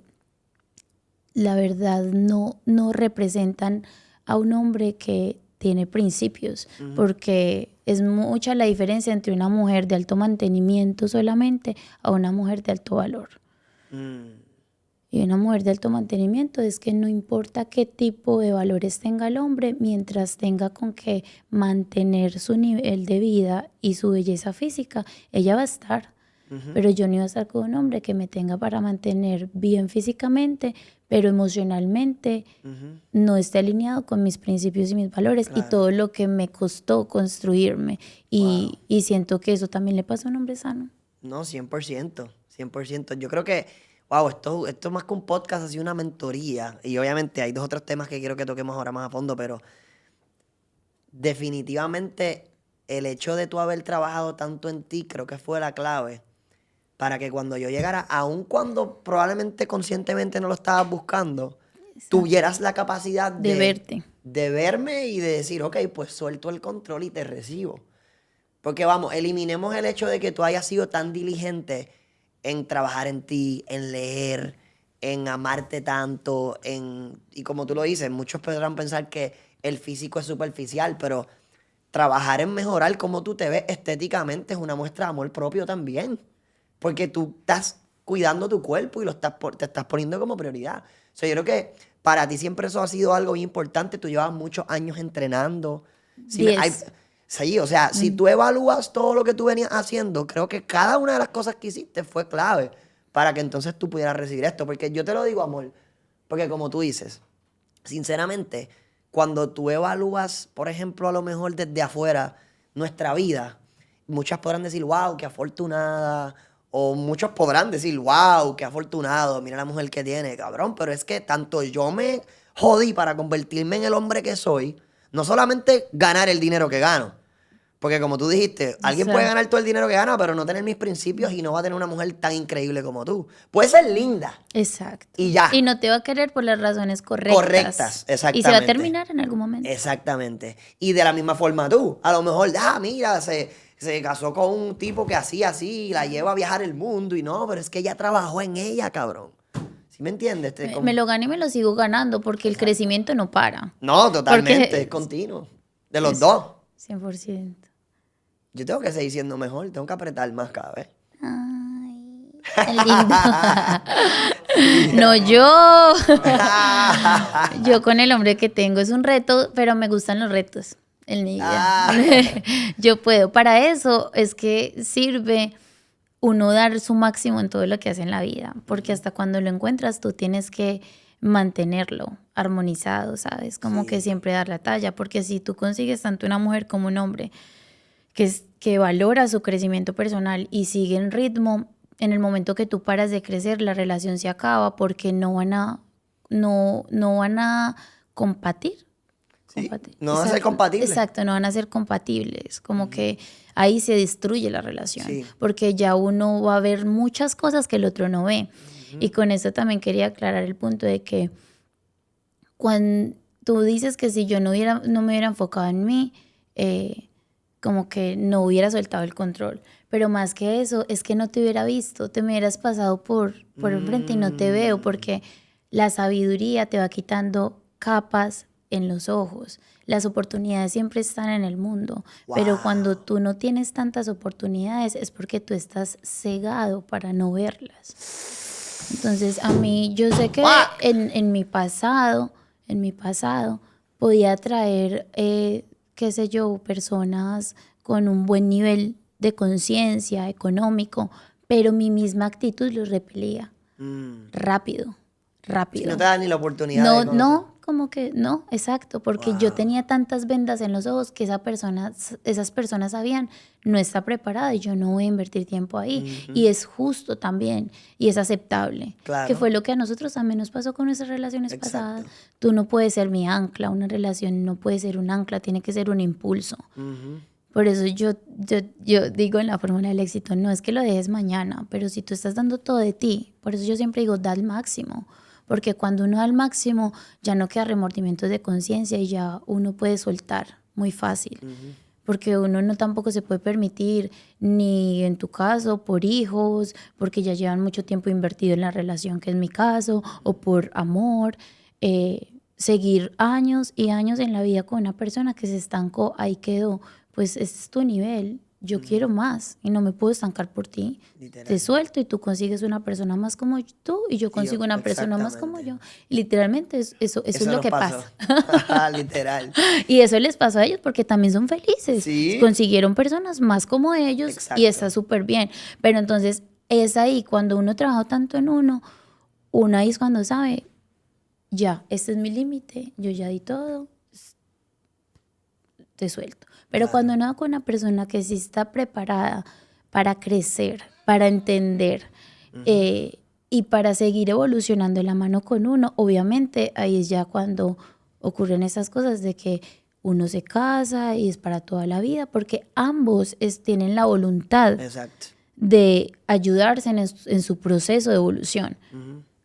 la verdad no representan a un hombre que tiene principios, porque es mucha la diferencia entre una mujer de alto mantenimiento solamente a una mujer de alto valor. Y una mujer de alto mantenimiento es que no importa qué tipo de valores tenga el hombre, mientras tenga con qué mantener su nivel de vida y su belleza física, ella va a estar. Pero yo no iba a estar con un hombre que me tenga para mantener bien físicamente, pero emocionalmente no esté alineado con mis principios y mis valores y todo lo que me costó construirme. Y siento que eso también le pasa a un hombre sano. No, 100%, 100%. Yo creo que, wow, esto más que un podcast, ha sido una mentoría. Y obviamente hay 2 otros temas que quiero que toquemos ahora más a fondo, pero definitivamente el hecho de tú haber trabajado tanto en ti creo que fue la clave para que cuando yo llegara, aun cuando probablemente conscientemente no lo estabas buscando, tuvieras la capacidad de verte, de verme y de decir, ok, pues suelto el control y te recibo. Porque vamos, eliminemos el hecho de que tú hayas sido tan diligente en trabajar en ti, en leer, en amarte tanto, y como tú lo dices, muchos podrán pensar que el físico es superficial, pero trabajar en mejorar cómo tú te ves estéticamente es una muestra de amor propio también. Porque tú estás cuidando tu cuerpo y te estás poniendo como prioridad. O sea, yo creo que para ti siempre eso ha sido algo bien importante. Tú llevas muchos años entrenando. Sí, o sea, si tú evalúas todo lo que tú venías haciendo, creo que cada una de las cosas que hiciste fue clave para que entonces tú pudieras recibir esto. Porque yo te lo digo, amor, porque como tú dices, sinceramente, cuando tú evalúas, por ejemplo, a lo mejor desde afuera, nuestra vida, muchas podrán decir, wow, qué afortunada. O muchos podrán decir, wow, qué afortunado, mira la mujer que tiene, cabrón. Pero es que tanto yo me jodí para convertirme en el hombre que soy, no solamente ganar el dinero que gano. Porque como tú dijiste, alguien puede ganar todo el dinero que gana, pero no tener mis principios y no va a tener una mujer tan increíble como tú. Puede ser linda. Exacto. Y ya. Y no te va a querer por las razones correctas. Correctas, exactamente. Y se va a terminar en algún momento. Exactamente. Y de la misma forma tú. A lo mejor, mira, se casó con un tipo que así, y la lleva a viajar el mundo. Y no, pero es que ella trabajó en ella, cabrón. ¿Sí me entiendes? Me lo gané y me lo sigo ganando porque el crecimiento no para. No, totalmente, es continuo. De los dos. 100%. Yo tengo que seguir siendo mejor, tengo que apretar más cada vez. Ay, qué lindo. No, yo con el hombre que tengo es un reto, pero me gustan los retos en mi vida. Yo puedo. Para eso es que sirve uno dar su máximo en todo lo que hace en la vida, porque hasta cuando lo encuentras tú tienes que mantenerlo armonizado, ¿sabes? Como que siempre dar la talla, porque si tú consigues tanto una mujer como un hombre que valora su crecimiento personal y sigue en ritmo, en el momento que tú paras de crecer, la relación se acaba porque no van a compartir. Sí, no van a ser compatibles. Exacto, no van a ser compatibles. Como que ahí se destruye la relación. Porque ya uno va a ver muchas cosas que el otro no ve. Y con eso también quería aclarar el punto de que cuando tú dices que si yo no me hubiera enfocado en mí, como que no hubiera soltado el control. Pero más que eso, es que no te hubiera visto, te me hubieras pasado por el frente y no te veo, porque la sabiduría te va quitando capas en los ojos. Las oportunidades siempre están en el mundo, pero cuando tú no tienes tantas oportunidades es porque tú estás cegado para no verlas. Entonces, a mí, yo sé que en mi pasado podía traer qué sé yo, personas con un buen nivel de conciencia, económico, pero mi misma actitud los repelía. Rápido, Si rápido. no te da ni la oportunidad No, de conocer. no, como que no, exacto, porque yo Wow. tenía tantas vendas en los ojos que esas personas sabían, no está preparada y yo no voy a invertir tiempo ahí. Y es justo también, y es aceptable, que Claro. fue lo que a nosotros también nos pasó con nuestras relaciones Exacto. pasadas. Tú no puedes ser mi ancla, una relación no puede ser un ancla, tiene que ser un impulso. Por eso yo digo en la fórmula del éxito, no es que lo dejes mañana, pero si tú estás dando todo de ti, por eso yo siempre digo, da el máximo, porque cuando uno da el máximo ya no queda remordimientos de conciencia y ya uno puede soltar muy fácil, porque uno no tampoco se puede permitir, ni en tu caso, por hijos, porque ya llevan mucho tiempo invertido en la relación, que es mi caso, o por amor, seguir años y años en la vida con una persona que se estancó, ahí quedó. Pues ese es tu nivel, yo quiero más y no me puedo estancar por ti. Literal. Te suelto y tú consigues una persona más como tú y yo consigo una persona más como yo. Y literalmente eso es lo nos que pasó. pasa. Literal. Y eso les pasó a ellos porque también son felices. Sí. Consiguieron personas más como ellos Exacto. y está súper bien. Pero entonces es ahí, cuando uno trabaja tanto en uno ahí es cuando sabe, ya, este es mi límite, yo ya di todo, te suelto. Pero cuando uno va con una persona que sí está preparada para crecer, para entender y para seguir evolucionando de la mano con uno, obviamente ahí es ya cuando ocurren esas cosas de que uno se casa y es para toda la vida, porque ambos tienen la voluntad Exacto. de ayudarse en su proceso de evolución.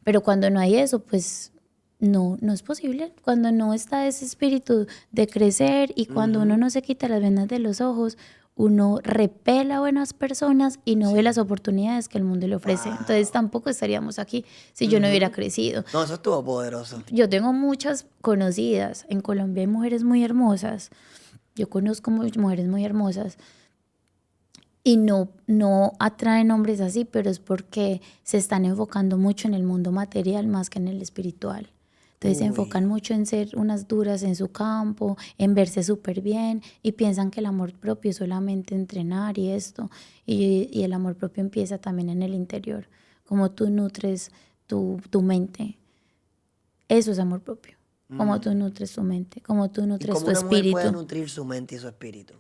Pero cuando no hay eso, pues no es posible. Cuando no está ese espíritu de crecer y cuando uno no se quita las vendas de los ojos, uno repela a buenas personas y no ve las oportunidades que el mundo le ofrece. Entonces tampoco estaríamos aquí si yo no hubiera crecido. No, eso estuvo poderoso. Yo tengo muchas conocidas. En Colombia hay mujeres muy hermosas. Yo conozco mujeres muy hermosas. Y no atraen hombres así, pero es porque se están enfocando mucho en el mundo material más que en el espiritual. Entonces se enfocan mucho en ser unas duras en su campo, en verse súper bien y piensan que el amor propio es solamente entrenar y esto. Y el amor propio empieza también en el interior, como tú nutres tu mente. Eso es amor propio, como tú nutres tu mente, como tú ¿Y nutres cómo tu una mujer puede espíritu. nutrir su mente y su espíritu?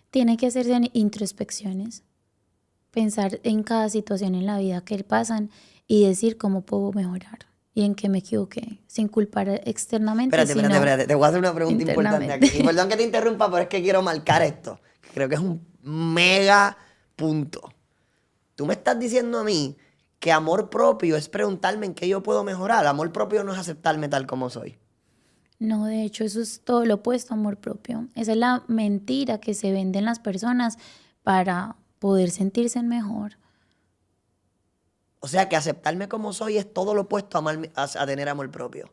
Tiene que hacerse introspecciones, pensar en cada situación en la vida que pasan y decir cómo puedo mejorar y en qué me equivoqué, sin culpar externamente, Espérate. Te voy a hacer una pregunta importante aquí. internamente. Y perdón que te interrumpa, pero es que quiero marcar esto. Creo que es un mega punto. Tú me estás diciendo a mí que amor propio es preguntarme en qué yo puedo mejorar. Amor propio no es aceptarme tal como soy. No, de hecho, eso es todo lo opuesto a amor propio. Esa es la mentira que se venden las personas para poder sentirse mejor. O sea que aceptarme como soy es todo lo opuesto a tener amor propio.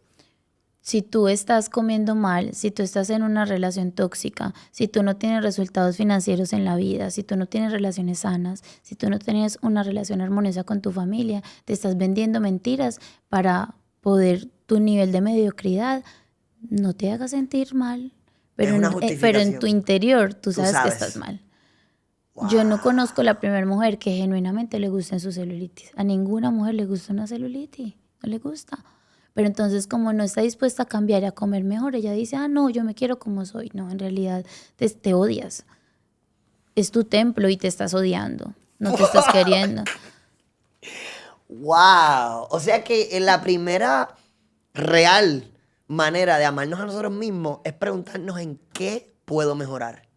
Si tú estás comiendo mal, si tú estás en una relación tóxica, si tú no tienes resultados financieros en la vida, si tú no tienes relaciones sanas, si tú no tienes una relación armoniosa con tu familia, te estás vendiendo mentiras para poder tu nivel de mediocridad no te haga sentir mal. Pero, Es una pero en justificación. tu interior tú Tú sabes que sabes. estás mal. Yo no conozco la primera mujer que genuinamente le guste su celulitis. A ninguna mujer le gusta una celulitis, no le gusta. Pero entonces como no está dispuesta a cambiar y a comer mejor, ella dice, no, yo me quiero como soy. No, en realidad te odias. Es tu templo y te estás odiando, no te estás queriendo. ¡Wow! O sea que en la primera real manera de amarnos a nosotros mismos es preguntarnos en qué puedo mejorar.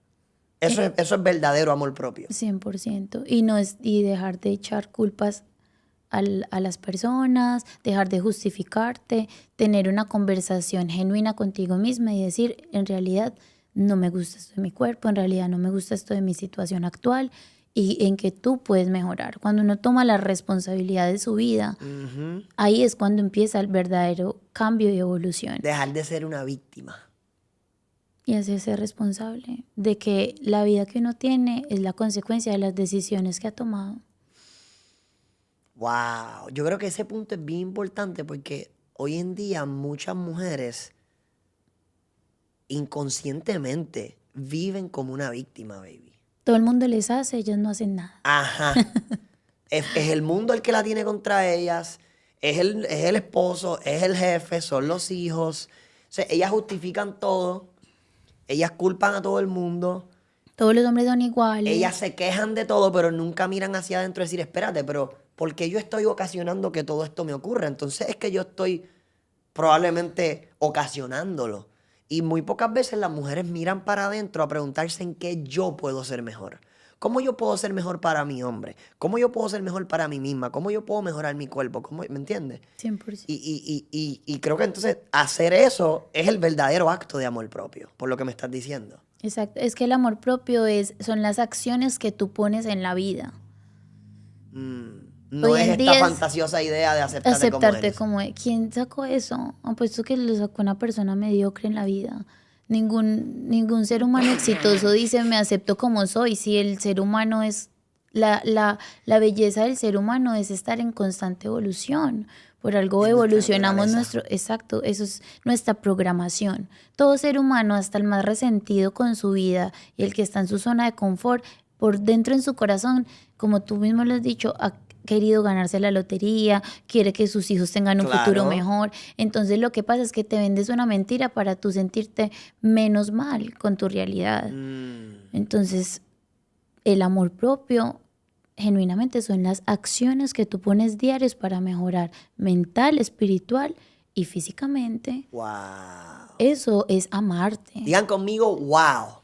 Eso es verdadero amor propio. 100%. Y dejar de echar culpas a las personas, dejar de justificarte, tener una conversación genuina contigo misma y decir, en realidad no me gusta esto de mi cuerpo, en realidad no me gusta esto de mi situación actual y en que tú puedes mejorar. Cuando uno toma la responsabilidad de su vida, ahí es cuando empieza el verdadero cambio y evolución. Dejar de ser una víctima. Y hacerse responsable de que la vida que uno tiene es la consecuencia de las decisiones que ha tomado. Wow, yo creo que ese punto es bien importante porque hoy en día muchas mujeres inconscientemente viven como una víctima, baby. Todo el mundo les hace, ellas no hacen nada. Ajá. Es el mundo el que la tiene contra ellas, es el esposo, es el jefe, son los hijos. O sea, ellas justifican todo, ellas culpan a todo el mundo, Todos los hombres son iguales. ellas se quejan de todo, pero nunca miran hacia adentro y decir, espérate, pero ¿por qué yo estoy ocasionando que todo esto me ocurra? Entonces es que yo estoy probablemente ocasionándolo. Y muy pocas veces las mujeres miran para adentro a preguntarse en qué yo puedo ser mejor. ¿Cómo yo puedo ser mejor para mi hombre? ¿Cómo yo puedo ser mejor para mí misma? ¿Cómo yo puedo mejorar mi cuerpo? ¿Me entiendes? 100%. Y creo que entonces hacer eso es el verdadero acto de amor propio, por lo que me estás diciendo. Exacto. Es que el amor propio son las acciones que tú pones en la vida. No Hoy es en esta día es fantasiosa idea de aceptarte como aceptarte eres. como ¿quién sacó eso? Apuesto que lo sacó una persona mediocre en la vida. Ningún ser humano exitoso dice me acepto como soy. Si el ser humano es la belleza del ser humano es estar en constante evolución. Por algo Es nuestra evolucionamos naturaleza. exacto, eso es nuestra programación. Todo ser humano, hasta el más resentido con su vida y el que está en su zona de confort, por dentro en su corazón, como tú mismo lo has dicho, ha querido ganarse la lotería, quiere que sus hijos tengan un futuro Claro. mejor. Entonces lo que pasa es que te vendes una mentira para tú sentirte menos mal con tu realidad. Entonces, el amor propio genuinamente son las acciones que tú pones diarias para mejorar mental, espiritual y físicamente. Wow. Eso es amarte. Digan conmigo, wow.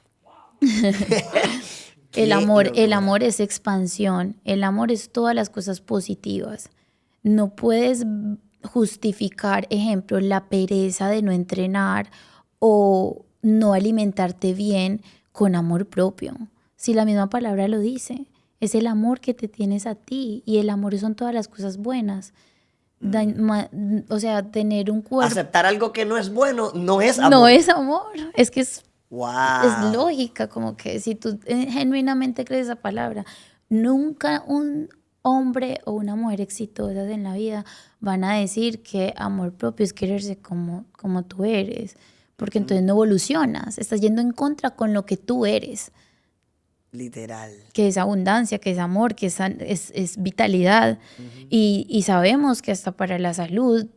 El Qué amor locura. es expansión, el amor es todas las cosas positivas. No puedes justificar, ejemplo, la pereza de no entrenar o no alimentarte bien con amor propio. Si la misma palabra lo dice, es el amor que te tienes a ti y el amor son todas las cosas buenas. O sea, tener un cuerpo Aceptar algo que no es bueno no es amor. no es amor, es que es Wow. lógica, como que si tú genuinamente crees esa palabra, nunca un hombre o una mujer exitosas en la vida van a decir que amor propio es quererse como tú eres, porque entonces no evolucionas, estás yendo en contra con lo que tú eres, Literal. que es abundancia, que es amor, que es vitalidad. Y sabemos que hasta para la salud,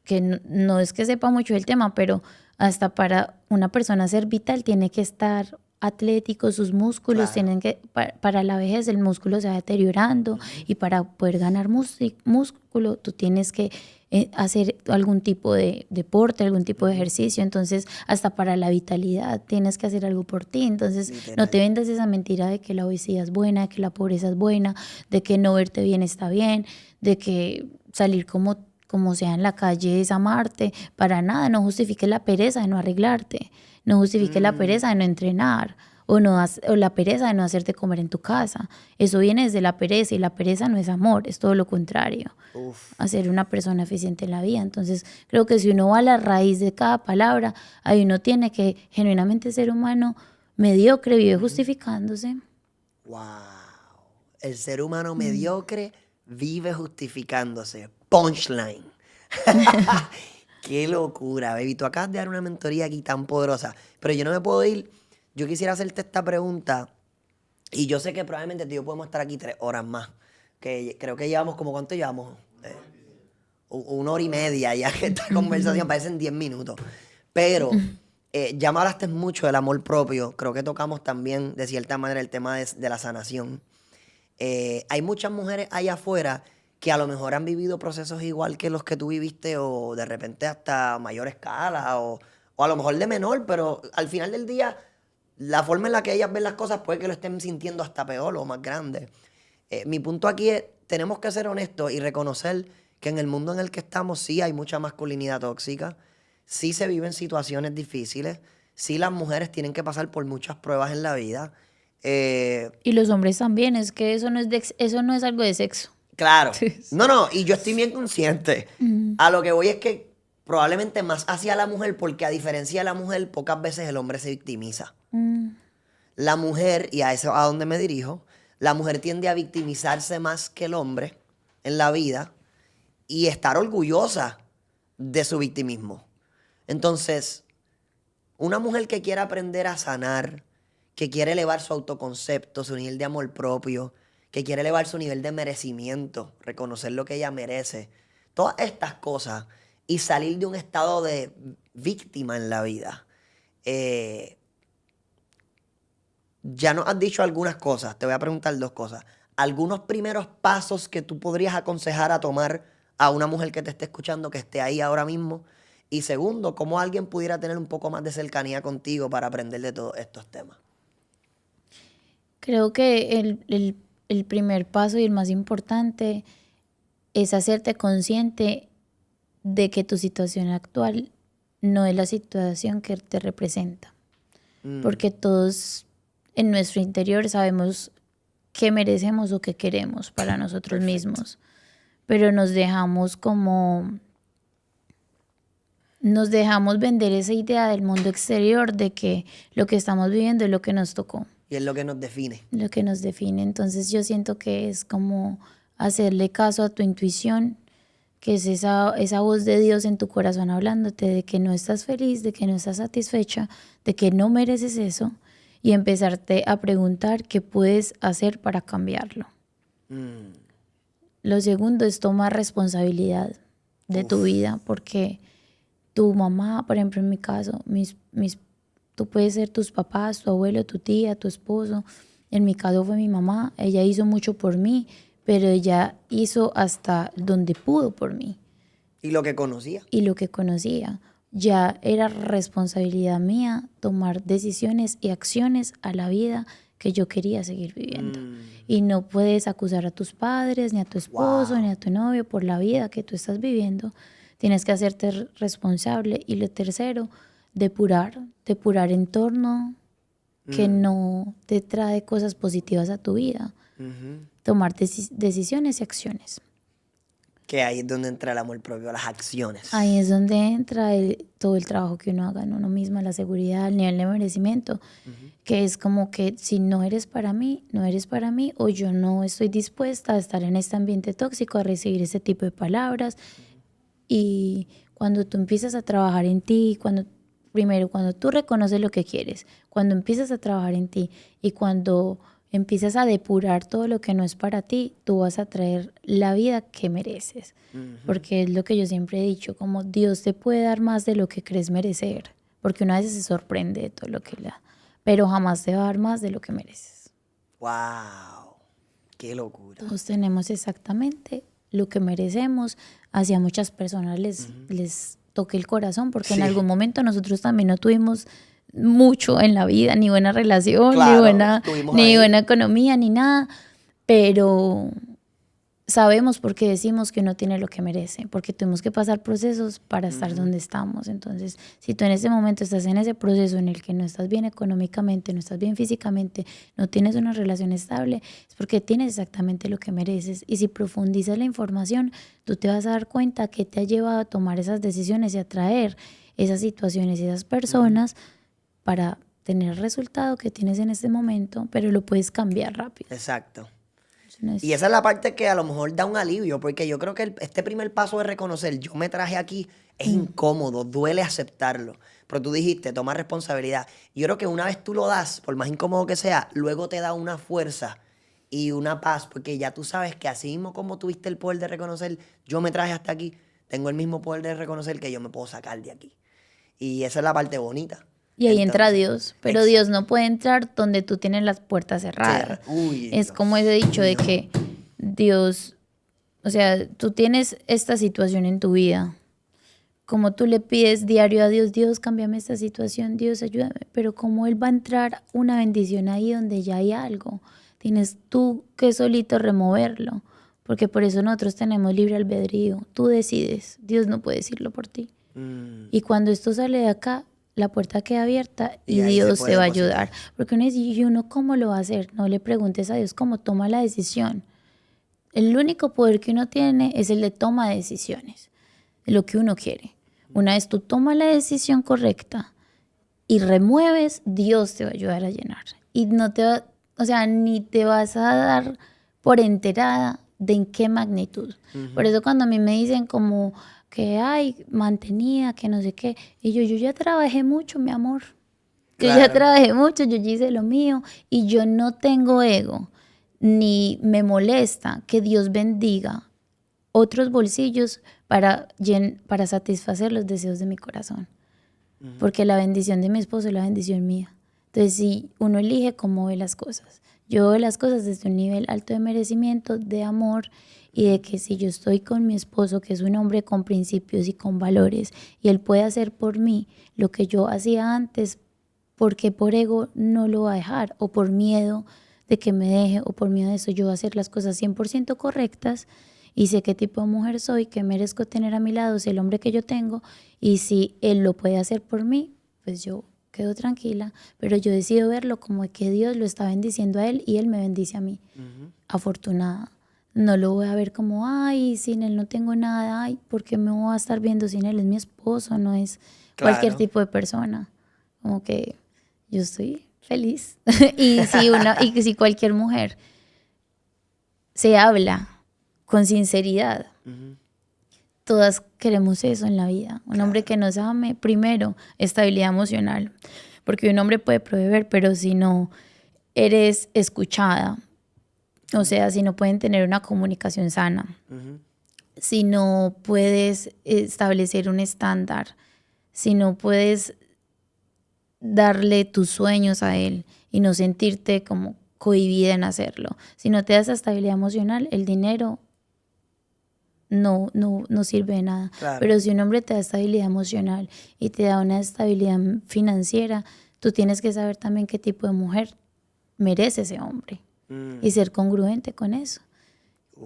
que no es que sepa mucho del tema, pero hasta para una persona ser vital tiene que estar atlético, sus músculos Claro. tienen que, para la vejez el músculo se va deteriorando y para poder ganar músculo tú tienes que hacer algún tipo de deporte, algún tipo de ejercicio, entonces hasta para la vitalidad tienes que hacer algo por ti, entonces Literal. no te vendas esa mentira de que la obesidad es buena, de que la pobreza es buena, de que no verte bien está bien, de que salir como sea en la calle es amarte, para nada, no justifiques la pereza de no arreglarte, no justifiques la pereza de no entrenar o la pereza de no hacerte comer en tu casa. Eso viene desde la pereza y la pereza no es amor, es todo lo contrario, Uf. a ser una persona eficiente en la vida. Entonces creo que si uno va a la raíz de cada palabra, ahí uno tiene que genuinamente ser humano mediocre, vive justificándose. Wow. El ser humano mediocre vive justificándose. Punchline. Qué locura, baby. Tú acabas de dar una mentoría aquí tan poderosa. Pero yo no me puedo ir. Yo quisiera hacerte esta pregunta. Y yo sé que probablemente tú y yo podemos estar aquí 3 horas más. Que creo que llevamos como, ¿cuánto llevamos? 1 hora y media ya que esta conversación parecen 10 minutos. Pero ya me hablaste mucho del amor propio. Creo que tocamos también, de cierta manera, el tema de la sanación. Hay muchas mujeres allá afuera que a lo mejor han vivido procesos igual que los que tú viviste o de repente hasta mayor escala o a lo mejor de menor, pero al final del día la forma en la que ellas ven las cosas puede que lo estén sintiendo hasta peor o más grande. Mi punto aquí es, tenemos que ser honestos y reconocer que en el mundo en el que estamos sí hay mucha masculinidad tóxica, sí se viven situaciones difíciles, sí las mujeres tienen que pasar por muchas pruebas en la vida. Y los hombres también, es que eso no es algo de sexo. Claro. No, y yo estoy bien consciente. A lo que voy es que probablemente más hacia la mujer, porque a diferencia de la mujer, pocas veces el hombre se victimiza. La mujer, y a eso a donde me dirijo, la mujer tiende a victimizarse más que el hombre en la vida y estar orgullosa de su victimismo. Entonces, una mujer que quiera aprender a sanar, que quiere elevar su autoconcepto, su nivel de amor propio, que quiere elevar su nivel de merecimiento, reconocer lo que ella merece, todas estas cosas y salir de un estado de víctima en la vida. Ya nos has dicho algunas cosas, te voy a preguntar dos cosas. Algunos primeros pasos que tú podrías aconsejar a tomar a una mujer que te esté escuchando, que esté ahí ahora mismo. Y segundo, cómo alguien pudiera tener un poco más de cercanía contigo para aprender de todos estos temas. Creo que el primer paso y el más importante es hacerte consciente de que tu situación actual no es la situación que te representa. Porque todos en nuestro interior sabemos qué merecemos o qué queremos para nosotros mismos. Pero nos dejamos vender esa idea del mundo exterior de que lo que estamos viviendo es lo que nos tocó. Y es lo que nos define. Lo que nos define. Entonces yo siento que es como hacerle caso a tu intuición, que es esa voz de Dios en tu corazón hablándote de que no estás feliz, de que no estás satisfecha, de que no mereces eso, y empezarte a preguntar qué puedes hacer para cambiarlo. Lo segundo es tomar responsabilidad de tu vida, porque tu mamá, por ejemplo en mi caso, tú puedes ser tus papás, tu abuelo, tu tía, tu esposo. En mi caso fue mi mamá, ella hizo mucho por mí, pero ella hizo hasta donde pudo por mí. Y lo que conocía. Y lo que conocía. Ya era responsabilidad mía tomar decisiones y acciones a la vida que yo quería seguir viviendo. Y no puedes acusar a tus padres, ni a tu esposo, ni a tu novio por la vida que tú estás viviendo. Tienes que hacerte responsable. Y lo tercero, depurar entorno que no te trae cosas positivas a tu vida. Tomar decisiones y acciones. Que ahí es donde entra el amor propio, las acciones. Ahí es donde entra todo el trabajo que uno haga en uno mismo, la seguridad, el nivel de merecimiento, que es como que si no eres para mí, no eres para mí, o yo no estoy dispuesta a estar en este ambiente tóxico, a recibir ese tipo de palabras. Y cuando tú empiezas a trabajar en ti, cuando tú reconoces lo que quieres, cuando empiezas a trabajar en ti y cuando empiezas a depurar todo lo que no es para ti, tú vas a traer la vida que mereces. Porque es lo que yo siempre he dicho, como Dios te puede dar más de lo que crees merecer, porque una vez se sorprende de todo lo que le da, pero jamás te va a dar más de lo que mereces. ¡Wow! ¡Qué locura! Todos tenemos exactamente lo que merecemos. Hacia muchas personas les toque el corazón, porque en algún momento nosotros también no tuvimos mucho en la vida, ni buena relación, ni buena economía, ni nada, pero sabemos por qué decimos que uno tiene lo que merece, porque tuvimos que pasar procesos para estar donde estamos. Entonces, si tú en este momento estás en ese proceso en el que no estás bien económicamente, no estás bien físicamente, no tienes una relación estable, es porque tienes exactamente lo que mereces. Y si profundizas la información, tú te vas a dar cuenta que te ha llevado a tomar esas decisiones y a traer esas situaciones y esas personas para tener el resultado que tienes en este momento, pero lo puedes cambiar rápido. Exacto. Y esa es la parte que a lo mejor da un alivio, porque yo creo que este primer paso de reconocer, yo me traje aquí, es incómodo, duele aceptarlo. Pero tú dijiste, toma responsabilidad. Yo creo que una vez tú lo das, por más incómodo que sea, luego te da una fuerza y una paz, porque ya tú sabes que así mismo como tuviste el poder de reconocer, yo me traje hasta aquí, tengo el mismo poder de reconocer que yo me puedo sacar de aquí. Y esa es la parte bonita. Y ahí entra Dios, pero Dios no puede entrar donde tú tienes las puertas cerradas. Es como ese dicho de que Dios, o sea, tú tienes esta situación en tu vida, como tú le pides diario a Dios, Dios, cámbiame esta situación, Dios, ayúdame, pero como Él va a entrar una bendición ahí donde ya hay algo, tienes tú que solito removerlo, porque por eso nosotros tenemos libre albedrío, tú decides, Dios no puede decirlo por ti. Y cuando esto sale de acá, la puerta queda abierta y Dios te va a ayudar. Porque uno dice, ¿y uno cómo lo va a hacer? No le preguntes a Dios cómo toma la decisión. El único poder que uno tiene es el de toma de decisiones, de lo que uno quiere. Una vez tú tomas la decisión correcta y remueves, Dios te va a ayudar a llenar. Y no te va, o sea, ni te vas a dar por enterada de en qué magnitud. Por eso cuando a mí me dicen como que, ay, mantenía, que no sé qué, y yo ya trabajé mucho, mi amor. Yo ya Claro. trabajé mucho, yo ya hice lo mío y yo no tengo ego, ni me molesta que Dios bendiga otros bolsillos para satisfacer los deseos de mi corazón. Ujú. Porque la bendición de mi esposo es la bendición mía. Entonces, si uno elige cómo ve las cosas, yo veo las cosas desde un nivel alto de merecimiento, de amor y de que si yo estoy con mi esposo, que es un hombre con principios y con valores, y él puede hacer por mí lo que yo hacía antes, porque por ego no lo va a dejar, o por miedo de que me deje, o por miedo de eso, yo voy a hacer las cosas 100% correctas y sé qué tipo de mujer soy, que merezco tener a mi lado, es el hombre que yo tengo, y si él lo puede hacer por mí, pues yo quedo tranquila, pero yo decido verlo como que Dios lo está bendiciendo a él y él me bendice a mí. Ujú. Afortunada. No lo voy a ver como, ay, sin él no tengo nada, ay, ¿por qué me voy a estar viendo sin él? Es mi esposo, no es cualquier Claro. tipo de persona. Como que yo estoy feliz. Y si cualquier mujer se habla con sinceridad, Ujú. todas queremos eso en la vida. Un hombre Claro. que nos ame, primero, estabilidad emocional. Porque un hombre puede proveer, pero si no eres escuchada, o sea, si no pueden tener una comunicación sana, Ujú. si no puedes establecer un estándar, si no puedes darle tus sueños a él y no sentirte como cohibida en hacerlo, si no te das estabilidad emocional, el dinero no sirve de nada. Claro. Pero si un hombre te da estabilidad emocional y te da una estabilidad financiera, tú tienes que saber también qué tipo de mujer merece ese hombre Mm. y ser congruente con eso.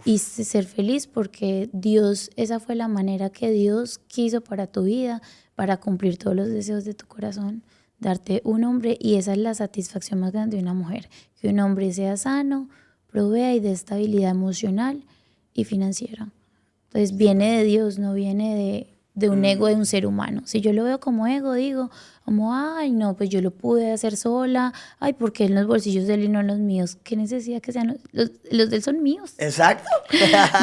Y Uf. ser feliz porque Dios, esa fue la manera que Dios quiso para tu vida, para cumplir todos los deseos de tu corazón, darte un hombre, y esa es la satisfacción más grande de una mujer, que un hombre sea sano, provea y dé estabilidad emocional y financiera. Entonces viene de Dios, no viene de un ego de un Mm. ser humano. Si yo lo veo como ego, digo, como, ay, no, pues yo lo pude hacer sola, ay, porque en los bolsillos de él y no en los míos. ¿Qué necesidad que sean los de él son míos? Exacto.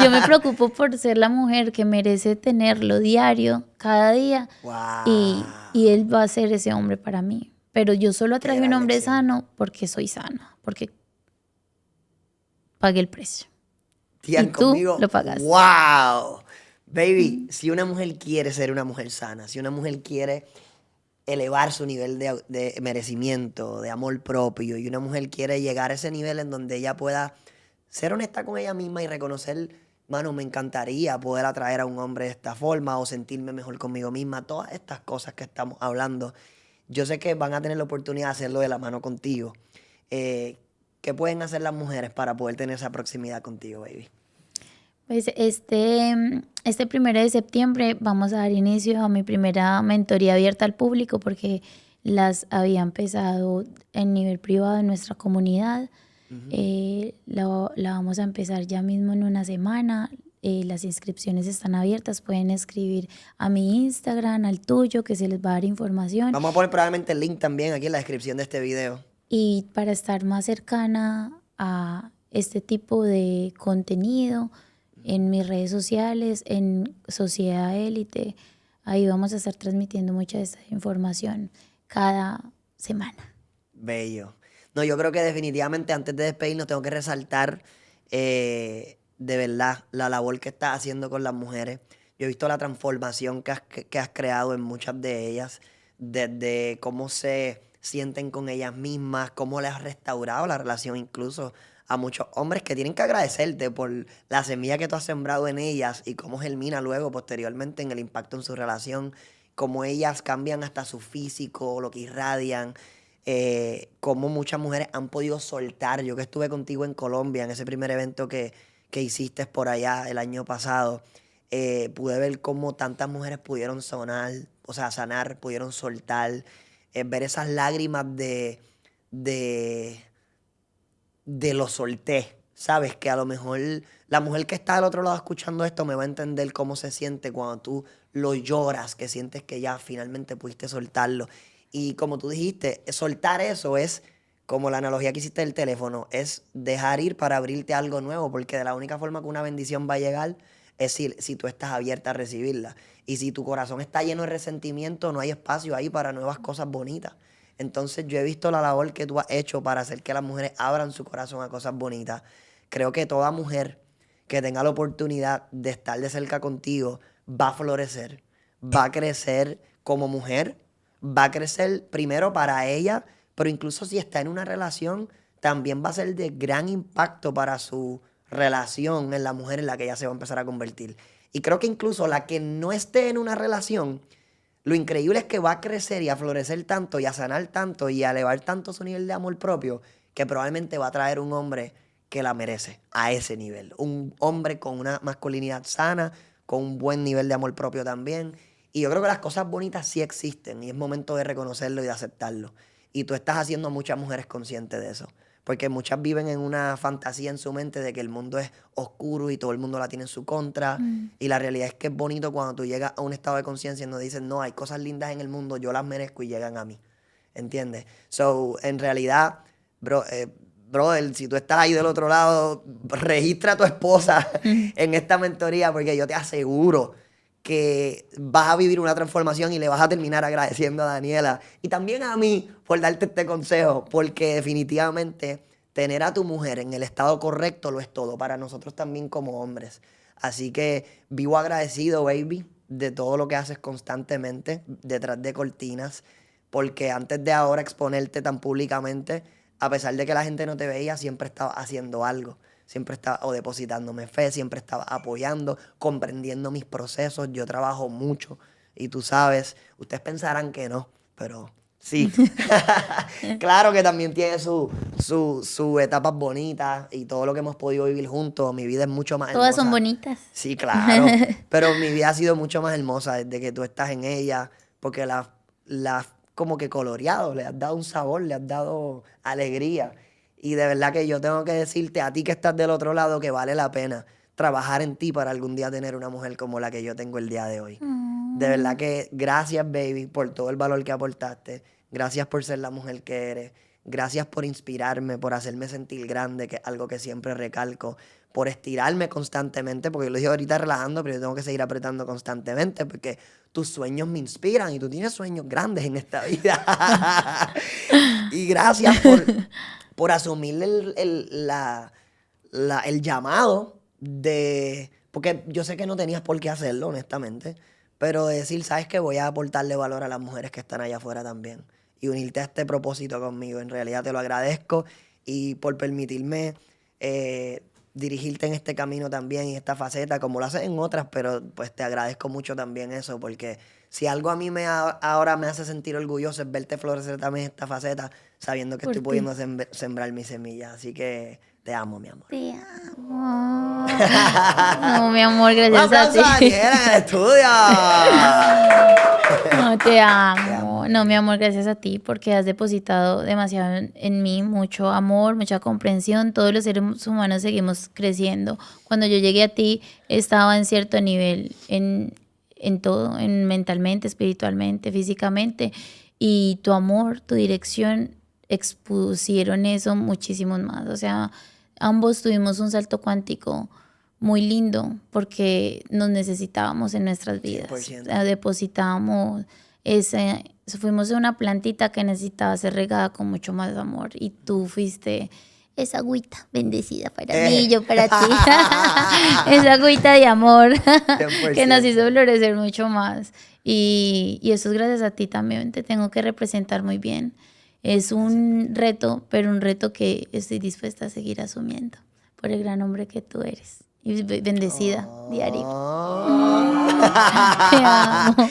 Yo me preocupo por ser la mujer que merece tenerlo diario, cada día, y Wow. él va a ser ese hombre para mí. Pero yo solo Qué atraje un gran hombre lección. sano porque soy sana, porque pagué el precio. Y Digan tú conmigo, lo pagaste. wow. Baby, si una mujer quiere ser una mujer sana, si una mujer quiere elevar su nivel de merecimiento, de amor propio, y una mujer quiere llegar a ese nivel en donde ella pueda ser honesta con ella misma y reconocer, mano, me encantaría poder atraer a un hombre de esta forma o sentirme mejor conmigo misma, todas estas cosas que estamos hablando, yo sé que van a tener la oportunidad de hacerlo de la mano contigo. Eh, ¿Qué pueden hacer las mujeres para poder tener esa proximidad contigo, baby? Pues este 1 de septiembre vamos a dar inicio a mi primera mentoría abierta al público porque las había empezado en nivel privado en nuestra comunidad. Ujú. La vamos a empezar ya mismo en una semana. Las inscripciones están abiertas. Pueden escribir a mi Instagram, al tuyo, que se les va a dar información. Vamos a poner probablemente el link también aquí en la descripción de este video. Y para estar más cercana a este tipo de contenido en mis redes sociales, en Sociedad Élite, ahí vamos a estar transmitiendo mucha de esta información cada semana. Bello. No, yo creo que definitivamente antes de despedirnos tengo que resaltar de verdad la labor que estás haciendo con las mujeres. Yo he visto la transformación que has creado en muchas de ellas, desde cómo se sienten con ellas mismas, cómo les has restaurado la relación incluso a muchos hombres que tienen que agradecerte por la semilla que tú has sembrado en ellas y cómo germina luego posteriormente en el impacto en su relación, cómo ellas cambian hasta su físico, lo que irradian, cómo muchas mujeres han podido soltar. Yo que estuve contigo en Colombia, en ese primer evento que hiciste por allá el año pasado, pude ver cómo tantas mujeres pudieron sanar, pudieron soltar, ver esas lágrimas de lo solté, ¿sabes? Que a lo mejor la mujer que está al otro lado escuchando esto me va a entender cómo se siente cuando tú lo lloras, que sientes que ya finalmente pudiste soltarlo. Y como tú dijiste, soltar eso es, como la analogía que hiciste del teléfono, es dejar ir para abrirte a algo nuevo, porque de la única forma que una bendición va a llegar es si tú estás abierta a recibirla. Y si tu corazón está lleno de resentimiento, no hay espacio ahí para nuevas cosas bonitas. Entonces yo he visto la labor que tú has hecho para hacer que las mujeres abran su corazón a cosas bonitas. Creo que toda mujer que tenga la oportunidad de estar de cerca contigo va a florecer, va a crecer como mujer, va a crecer primero para ella, pero incluso si está en una relación, también va a ser de gran impacto para su relación en la mujer en la que ella se va a empezar a convertir. Y creo que incluso la que no esté en una relación, lo increíble es que va a crecer y a florecer tanto y a sanar tanto y a elevar tanto su nivel de amor propio que probablemente va a traer un hombre que la merece a ese nivel. Un hombre con una masculinidad sana, con un buen nivel de amor propio también. Y yo creo que las cosas bonitas sí existen y es momento de reconocerlo y de aceptarlo. Y tú estás haciendo a muchas mujeres conscientes de eso. Porque muchas viven en una fantasía en su mente de que el mundo es oscuro y todo el mundo la tiene en su contra. Y la realidad es que es bonito cuando tú llegas a un estado de conciencia y nos dices, no, hay cosas lindas en el mundo, yo las merezco y llegan a mí. ¿Entiendes? So, en realidad, brother, si tú estás ahí del otro lado, registra a tu esposa en esta mentoría porque yo te aseguro que vas a vivir una transformación y le vas a terminar agradeciendo a Daniela y también a mí por darte este consejo, porque definitivamente tener a tu mujer en el estado correcto lo es todo para nosotros también como hombres. Así que vivo agradecido, baby, de todo lo que haces constantemente detrás de cortinas, porque antes de ahora exponerte tan públicamente, a pesar de que la gente no te veía, siempre estaba haciendo algo. Siempre estaba o depositándome fe, siempre estaba apoyando, comprendiendo mis procesos. Yo trabajo mucho y tú sabes, ustedes pensarán que no, pero sí. Claro que también tiene su etapas bonitas y todo lo que hemos podido vivir juntos. Mi vida es mucho más Todas son hermosa. bonitas. Sí, claro. Pero mi vida ha sido mucho más hermosa desde que tú estás en ella, porque la has como que coloreado, le has dado un sabor, le has dado alegría. Y de verdad que yo tengo que decirte a ti que estás del otro lado que vale la pena trabajar en ti para algún día tener una mujer como la que yo tengo el día de hoy. De verdad que gracias, baby, por todo el valor que aportaste. Gracias por ser la mujer que eres. Gracias por inspirarme, por hacerme sentir grande, que es algo que siempre recalco. Por estirarme constantemente, porque yo lo dije ahorita relajando, pero yo tengo que seguir apretando constantemente, porque tus sueños me inspiran y tú tienes sueños grandes en esta vida. Y gracias por asumir el llamado de... Porque yo sé que no tenías por qué hacerlo, honestamente, pero de decir, ¿sabes qué? Voy a aportarle valor a las mujeres que están allá afuera también y unirte a este propósito conmigo. En realidad te lo agradezco y por permitirme dirigirte en este camino también, en esta faceta, como lo haces en otras, pero pues te agradezco mucho también eso, porque si algo a mí ahora me hace sentir orgulloso es verte florecer también esta faceta, sabiendo que Por estoy ti. pudiendo sembrar mis semillas. Así que te amo, mi amor. Te amo. No, mi amor, Un gracias a aplauso a ti. Daniela en el estudio. No, te Te amo. amo. No, mi amor, gracias a ti porque has depositado demasiado en mí, mucho amor, mucha comprensión. Todos los seres humanos seguimos creciendo. Cuando yo llegué a ti, estaba en cierto nivel, en todo, en mentalmente, espiritualmente, físicamente. Y tu amor, tu dirección expusieron eso muchísimos más. O sea, ambos tuvimos un salto cuántico muy lindo porque nos necesitábamos en nuestras vidas. 100%. O sea, depositábamos fuimos una plantita que necesitaba ser regada con mucho más amor y tú fuiste esa agüita bendecida para mí y yo para ti. Esa agüita de amor que nos 100%. hizo florecer mucho más. Y eso es gracias a ti también. Te tengo que representar muy bien. Es un reto, pero un reto que estoy dispuesta a seguir asumiendo por el gran hombre que tú eres. Y bendecida diario. Te amo.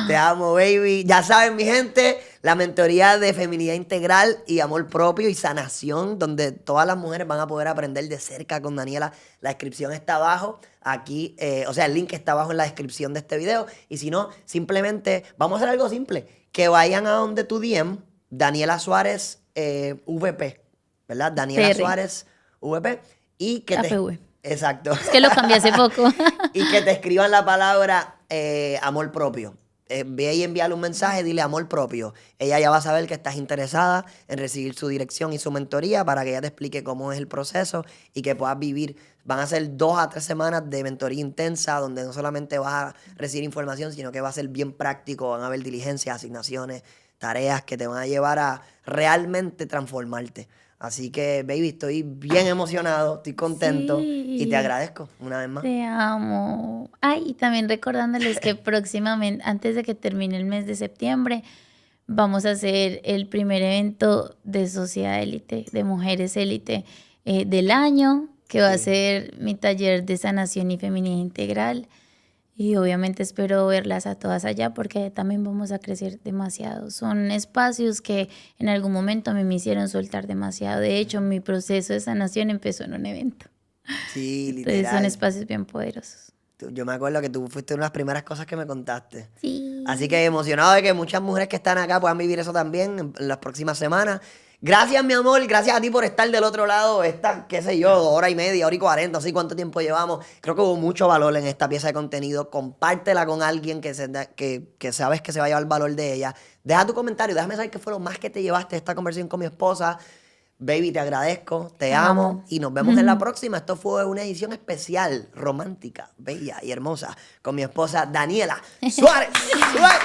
Te amo, baby. Ya saben, mi gente, la mentoría de feminidad integral y amor propio y sanación, donde todas las mujeres van a poder aprender de cerca con Daniela. La descripción está abajo. Aquí, o sea, el link está abajo en la descripción de este video. Y si no, simplemente vamos a hacer algo simple. Que vayan a donde tu DM, Daniela Suárez VP, ¿verdad? Daniela PR. Suárez VP. Y que te... APV. Exacto. Es que lo cambié hace poco. Y que te escriban la palabra amor propio. Ve y envíale un mensaje, dile amor propio. Ella ya va a saber que estás interesada en recibir su dirección y su mentoría para que ella te explique cómo es el proceso y que puedas vivir Van a ser 2 a 3 semanas de mentoría intensa, donde no solamente vas a recibir información, sino que va a ser bien práctico. Van a haber diligencias, asignaciones, tareas que te van a llevar a realmente transformarte. Así que, baby, estoy bien emocionado, estoy contento y te Sí, agradezco una vez más. te amo. Ay, y también recordándoles que próximamente, antes de que termine el mes de septiembre, vamos a hacer el primer evento de Sociedad Élite, de Mujeres Élite del año, que va a Sí. ser mi taller de sanación y feminidad integral. Y obviamente espero verlas a todas allá porque también vamos a crecer demasiado. Son espacios que en algún momento a mí me hicieron soltar demasiado. De hecho, mi proceso de sanación empezó en un evento. Sí, Entonces son literal. espacios bien poderosos. Yo me acuerdo que tú fuiste una de las primeras cosas que me contaste. Así Sí. que emocionado de que muchas mujeres que están acá puedan vivir eso también en las próximas semanas. Gracias, mi amor. Gracias a ti por estar del otro lado. Esta, qué sé yo, hora y media, hora y 40, no sé cuánto tiempo llevamos. Creo que hubo mucho valor en esta pieza de contenido. Compártela con alguien que sabes que se va a llevar el valor de ella. Deja tu comentario. Déjame saber qué fue lo más que te llevaste de esta conversación con mi esposa. Baby, te agradezco, te amo Amo. y nos vemos en la próxima. Esto fue una edición especial, romántica, bella y hermosa con mi esposa Daniela Suárez. Suárez.